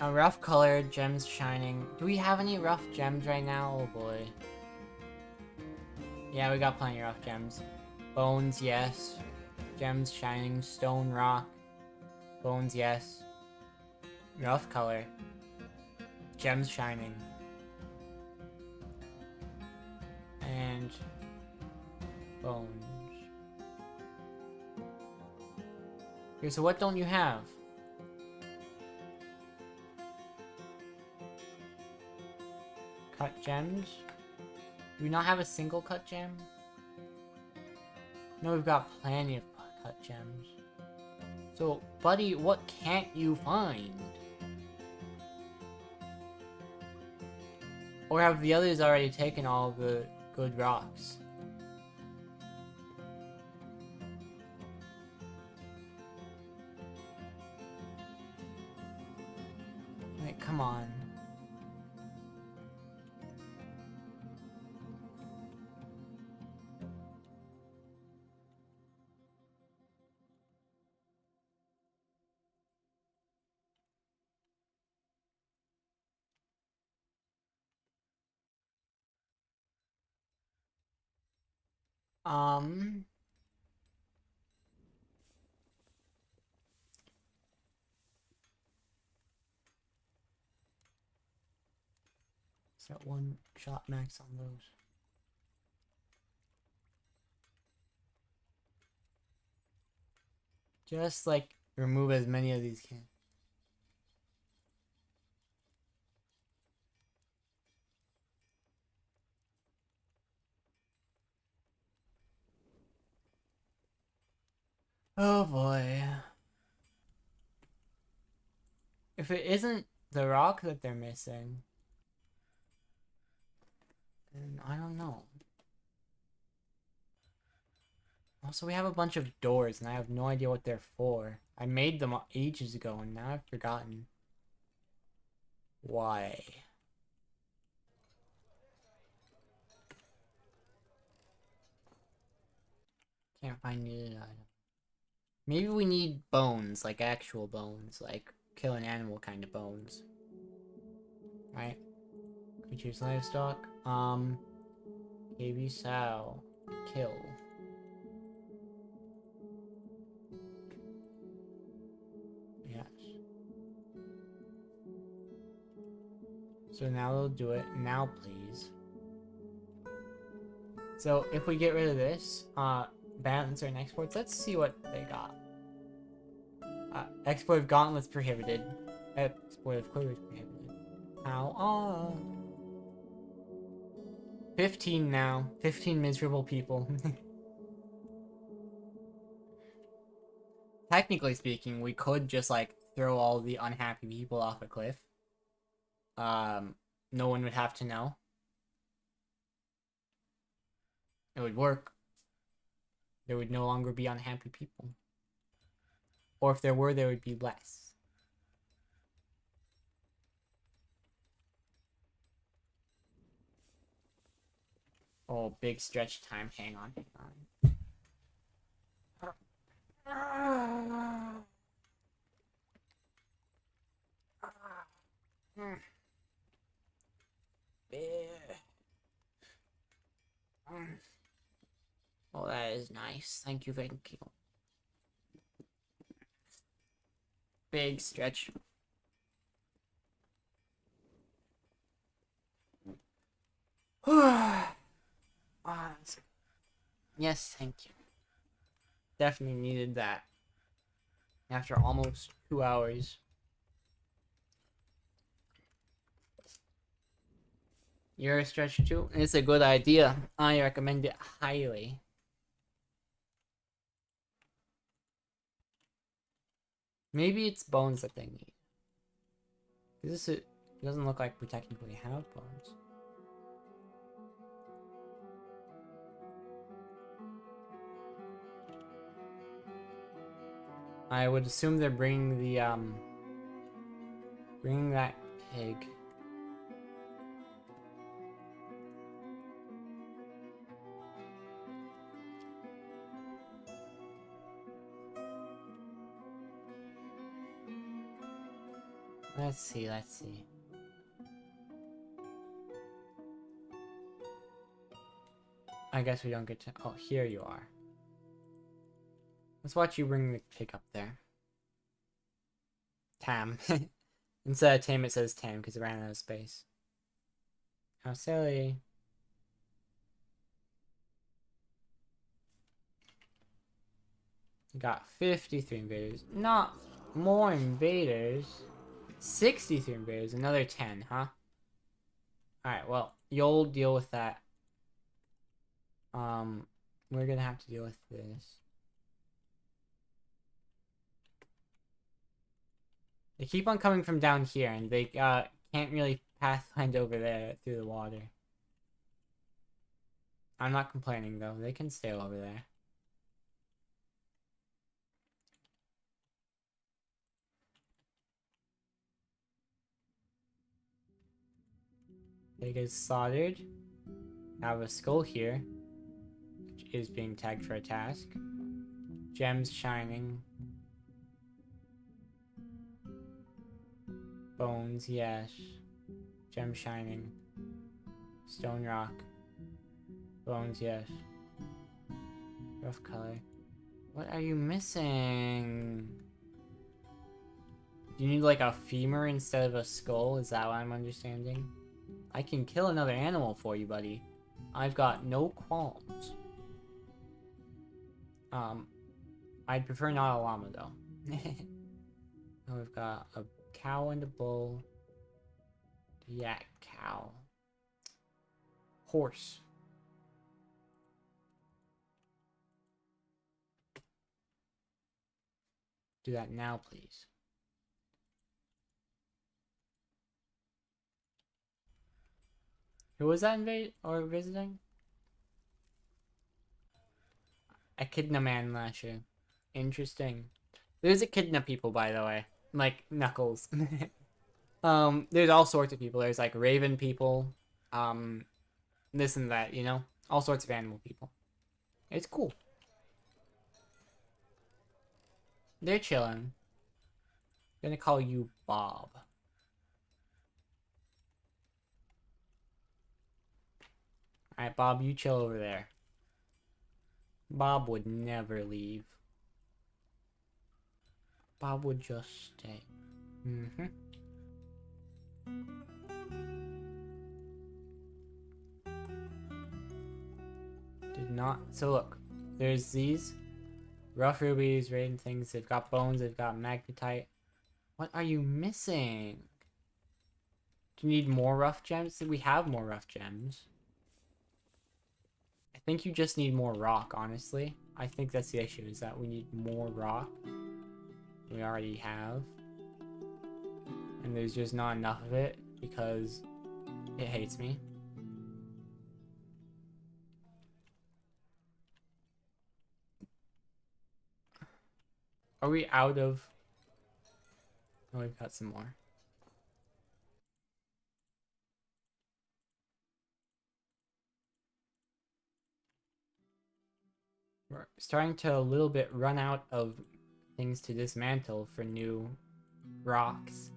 A rough color, gems shining. Do we have any rough gems right now? Oh boy. Yeah, we got plenty of rough gems. Bones, yes. Gems shining, stone, rock. Bones, yes. Rough color. Gems shining. And... bones. Okay, so what don't you have? Cut gems? Do we not have a single cut gem? No, we've got plenty of cut gems. So, buddy, what can't you find? Or have the others already taken all the good rocks? Like, come on. Set one shot max on those. Just like remove as many of these can. Oh boy. If it isn't the rock that they're missing, then I don't know. Also, we have a bunch of doors, and I have no idea what they're for. I made them ages ago, and now I've forgotten. Why? Can't find it. Maybe we need bones, like actual bones, like kill an animal kind of bones. Right? Creatures livestock. KB sow. Kill. Yes. So now they'll do it. Now please. So if we get rid of this, balance and exports, let's see what they got. Export of gauntlets prohibited. Export of quivers prohibited. How? 15 now. 15 miserable people. Technically speaking, we could just like throw all the unhappy people off a cliff. No one would have to know. It would work. There would no longer be unhappy people. Or if there were, there would be less. Oh, big stretch time. Hang on, hang on. Oh, that is nice. Thank you, thank you. Big stretch. Yes, thank you. Definitely needed that. After almost 2 hours. You're a stretch too? It's a good idea. I recommend it highly. Maybe it's bones that they need. It doesn't look like we technically have bones. I would assume they're bringing the bringing that pig. Let's see, let's see. I guess we don't get to... Oh, here you are. Let's watch you bring the pig up there. Tam. Instead of Tam, it says Tam because it ran out of space. How silly. Got 53 invaders. Not more invaders. 63 invaders. Another 10, huh? Alright, well, you'll deal with that. We're gonna have to deal with this. They keep on coming from down here, and they can't really pathfind over there through the water. I'm not complaining, though. They can stay over there. Pig is slaughtered. I have a skull here, which is being tagged for a task. Gems shining. Bones, yes. Gem shining. Stone rock. Bones, yes. Rough color. What are you missing? Do you need like a femur instead of a skull? Is that what I'm understanding? I can kill another animal for you, buddy. I've got no qualms. I'd prefer not a llama, though. Now we've got a cow and a bull. Yak cow. Horse. Do that now, please. Who was that invade or visiting? Echidna man lasher. Interesting. There's echidna people, by the way. Like Knuckles. There's all sorts of people. There's like raven people. This and that, you know? All sorts of animal people. It's cool. They're chilling. I'm gonna call you Bob. Alright, Bob, you chill over there. Bob would never leave. Bob would just stay. Did not... So look, there's these rough rubies, raven things. They've got bones, they've got magnetite. What are you missing? Do you need more rough gems? We have more rough gems. I think you just need more rock, honestly. I think that's the issue, is that we need more rock than we already have. And there's just not enough of it because it hates me. Are we out of... Oh, we've got some more. We're starting to a little bit run out of things to dismantle for new rocks.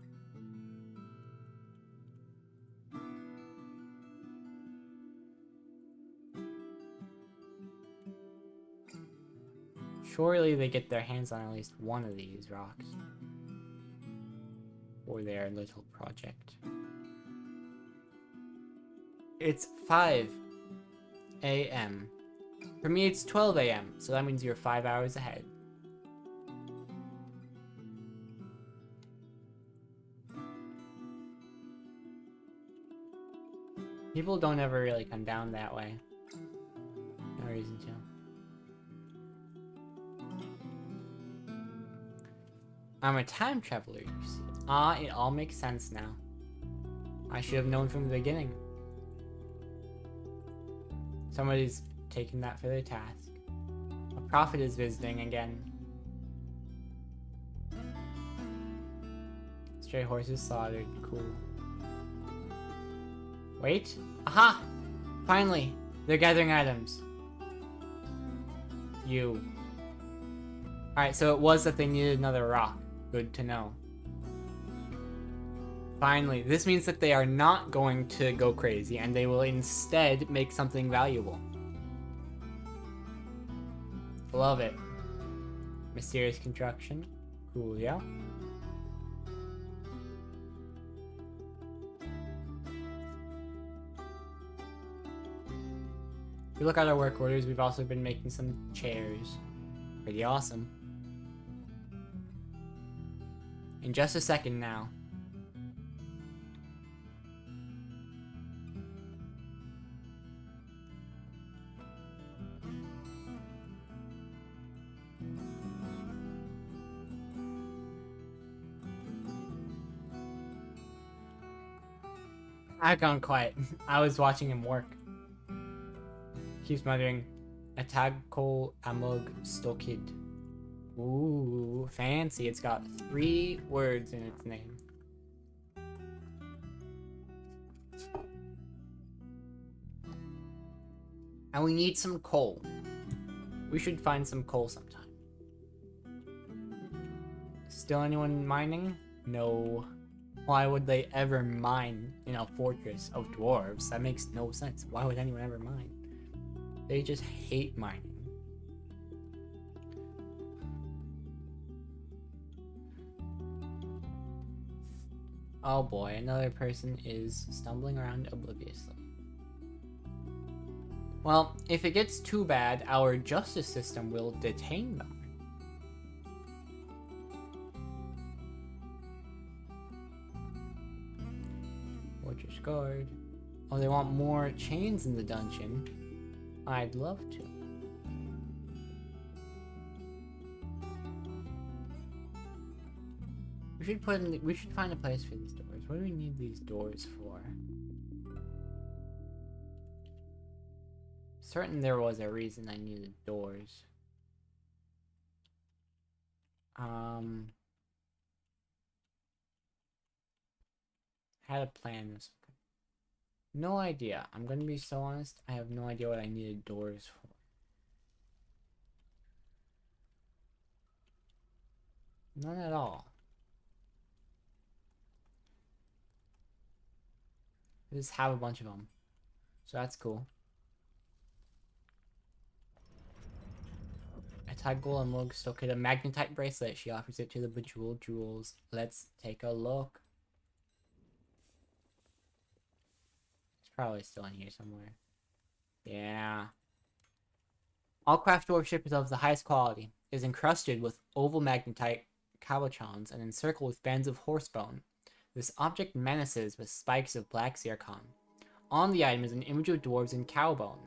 Surely they get their hands on at least one of these rocks for their little project. It's 5 a.m. For me, it's 12 a.m., so that means you're 5 hours ahead. People don't ever really come down that way. No reason to. I'm a time traveler, you see. Ah, it all makes sense now. I should have known from the beginning. Somebody's taking that for their task. A prophet is visiting again. Stray horses slaughtered. Cool. Wait. Aha! Finally! They're gathering items. You. Alright, so it was that they needed another rock. Good to know. Finally, this means that they are not going to go crazy and they will instead make something valuable. Love it. Mysterious construction. Cool, yeah. If you look at our work orders, we've also been making some chairs. Pretty awesome. In just a second now. I've gone quiet. I was watching him work. Keeps muttering, Atagkol Amog Stokid. Ooh, fancy. It's got 3 words in its name. And we need some coal. We should find some coal sometime. Still anyone mining? No. Why would they ever mine in a fortress of dwarves? That makes no sense. Why would anyone ever mine? They just hate mining. Oh boy, another person is stumbling around obliviously. Well, if it gets too bad, our justice system will detain them. Fortress guard. Oh, they want more chains in the dungeon. I'd love to. We should find a place for these doors. What do we need these doors for? Certain there was a reason I needed doors. Had a plan of some kind. No idea. I'm gonna be so honest. I have no idea what I needed doors for. None at all. I just have a bunch of them. So that's cool. Atagol and Mug still get a magnetite bracelet. She offers it to the Bejeweled Jewels. Let's take a look. It's probably still in here somewhere. Yeah. All craft dwarfship is of the highest quality. It is encrusted with oval magnetite cabochons and encircled with bands of horsebone. This object menaces with spikes of black zircon. On the item is an image of dwarves in cowbone.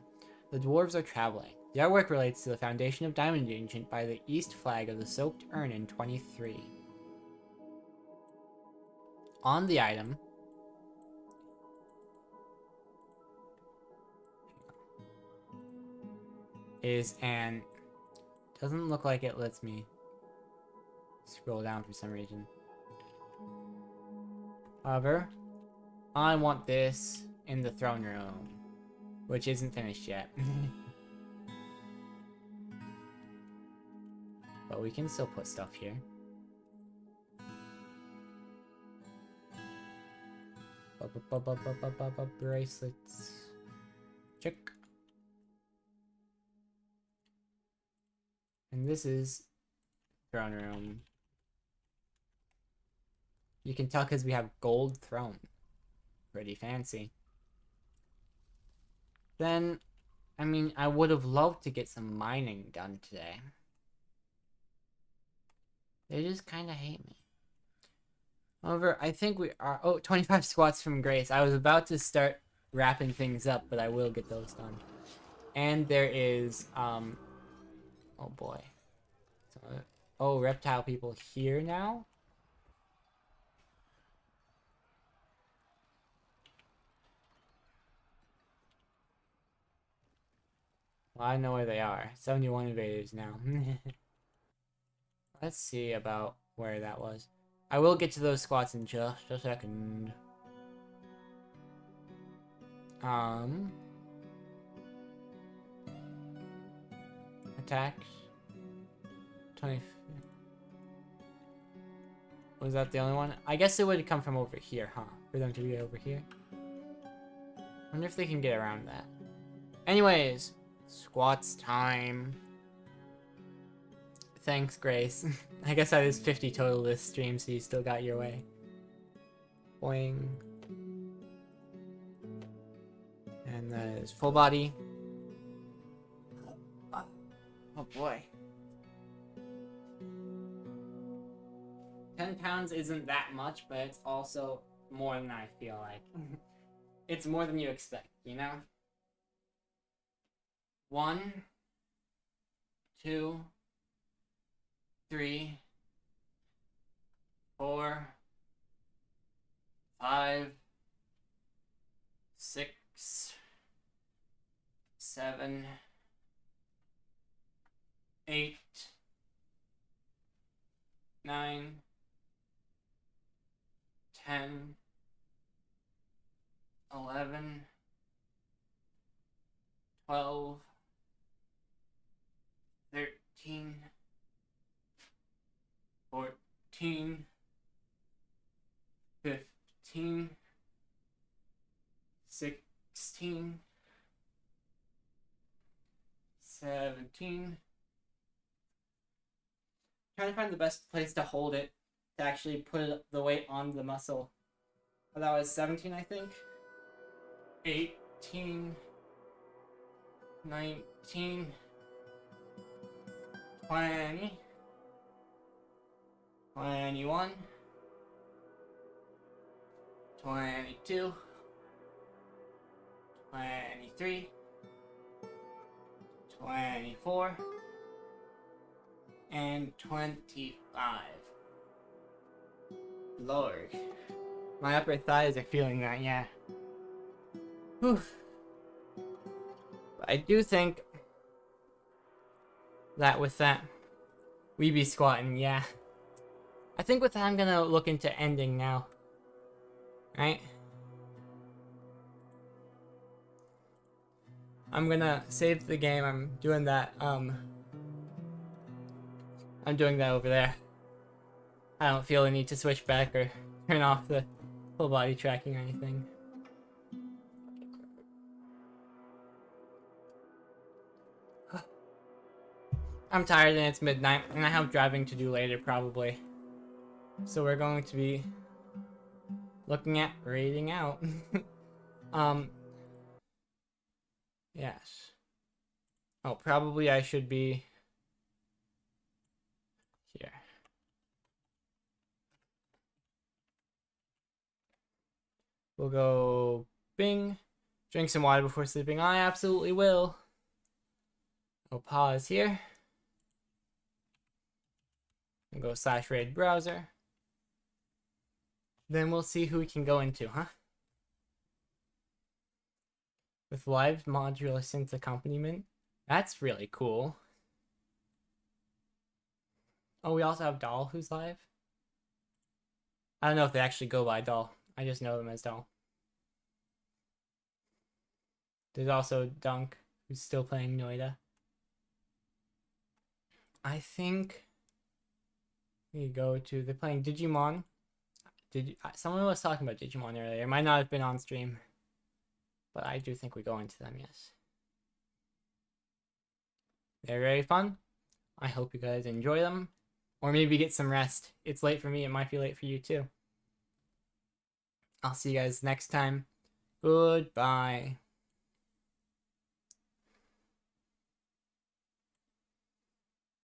The dwarves are traveling. The artwork relates to the foundation of Diamond Ancient by the east flag of the Soaked Urn in 23. On the item is an... Doesn't look like it lets me... scroll down for some reason. However, I want this in the throne room, which isn't finished yet. But we can still put stuff here. Bracelets. Check. And this is throne room. You can tell because we have gold throne. Pretty fancy. Then, I mean, I would have loved to get some mining done today. They just kind of hate me. However, I think we are... Oh, 25 squats from Grace. I was about to start wrapping things up, but I will get those done. And there is, oh boy. Oh, reptile people here now? Well, I know where they are. 71 invaders now. Let's see about where that was. I will get to those squats in just a second. Attacks. 20. Was that the only one? I guess it would come from over here, huh? For them to be over here. Wonder if they can get around that. Anyways, squats time. Thanks, Grace. I guess that is 50 total this stream, so you still got your way. Boing. And that is full body. Oh boy. 10 pounds isn't that much, but it's also more than I feel like. It's more than you expect, you know? 1, 2, 3, 4, 5, 6, 7, 8, 9, 10, 11, 12, 13, 14, 15, 16, 17. Trying to find the best place to hold it to actually put the weight on the muscle. Oh, that was 17, I think. 18, 19, 20, 21, 22, 23, 24, and 25. Lord. My upper thighs are feeling that, yeah. Whew. But I do think that with that, we be squatting, yeah. I think with that I'm gonna look into ending now. Right? I'm gonna save the game. I'm doing that, I'm doing that over there. I don't feel the need to switch back or turn off the full body tracking or anything. I'm tired and it's midnight, and I have driving to do later probably. So we're going to be looking at raiding out. Yes. Oh, probably I should be here. We'll go Bing. Drink some water before sleeping. I absolutely will. I'll pause here. And go /raid browser. Then we'll see who we can go into, huh? With live modular synth accompaniment. That's really cool. Oh, we also have Doll who's live. I don't know if they actually go by Doll. I just know them as Doll. There's also Dunk who's still playing Noida. I think we go to, they're playing Digimon. Someone was talking about Digimon earlier. It might not have been on stream, but I do think we go into them, yes. They're very fun. I hope you guys enjoy them. Or maybe get some rest. It's late for me. It might be late for you too. I'll see you guys next time. Goodbye.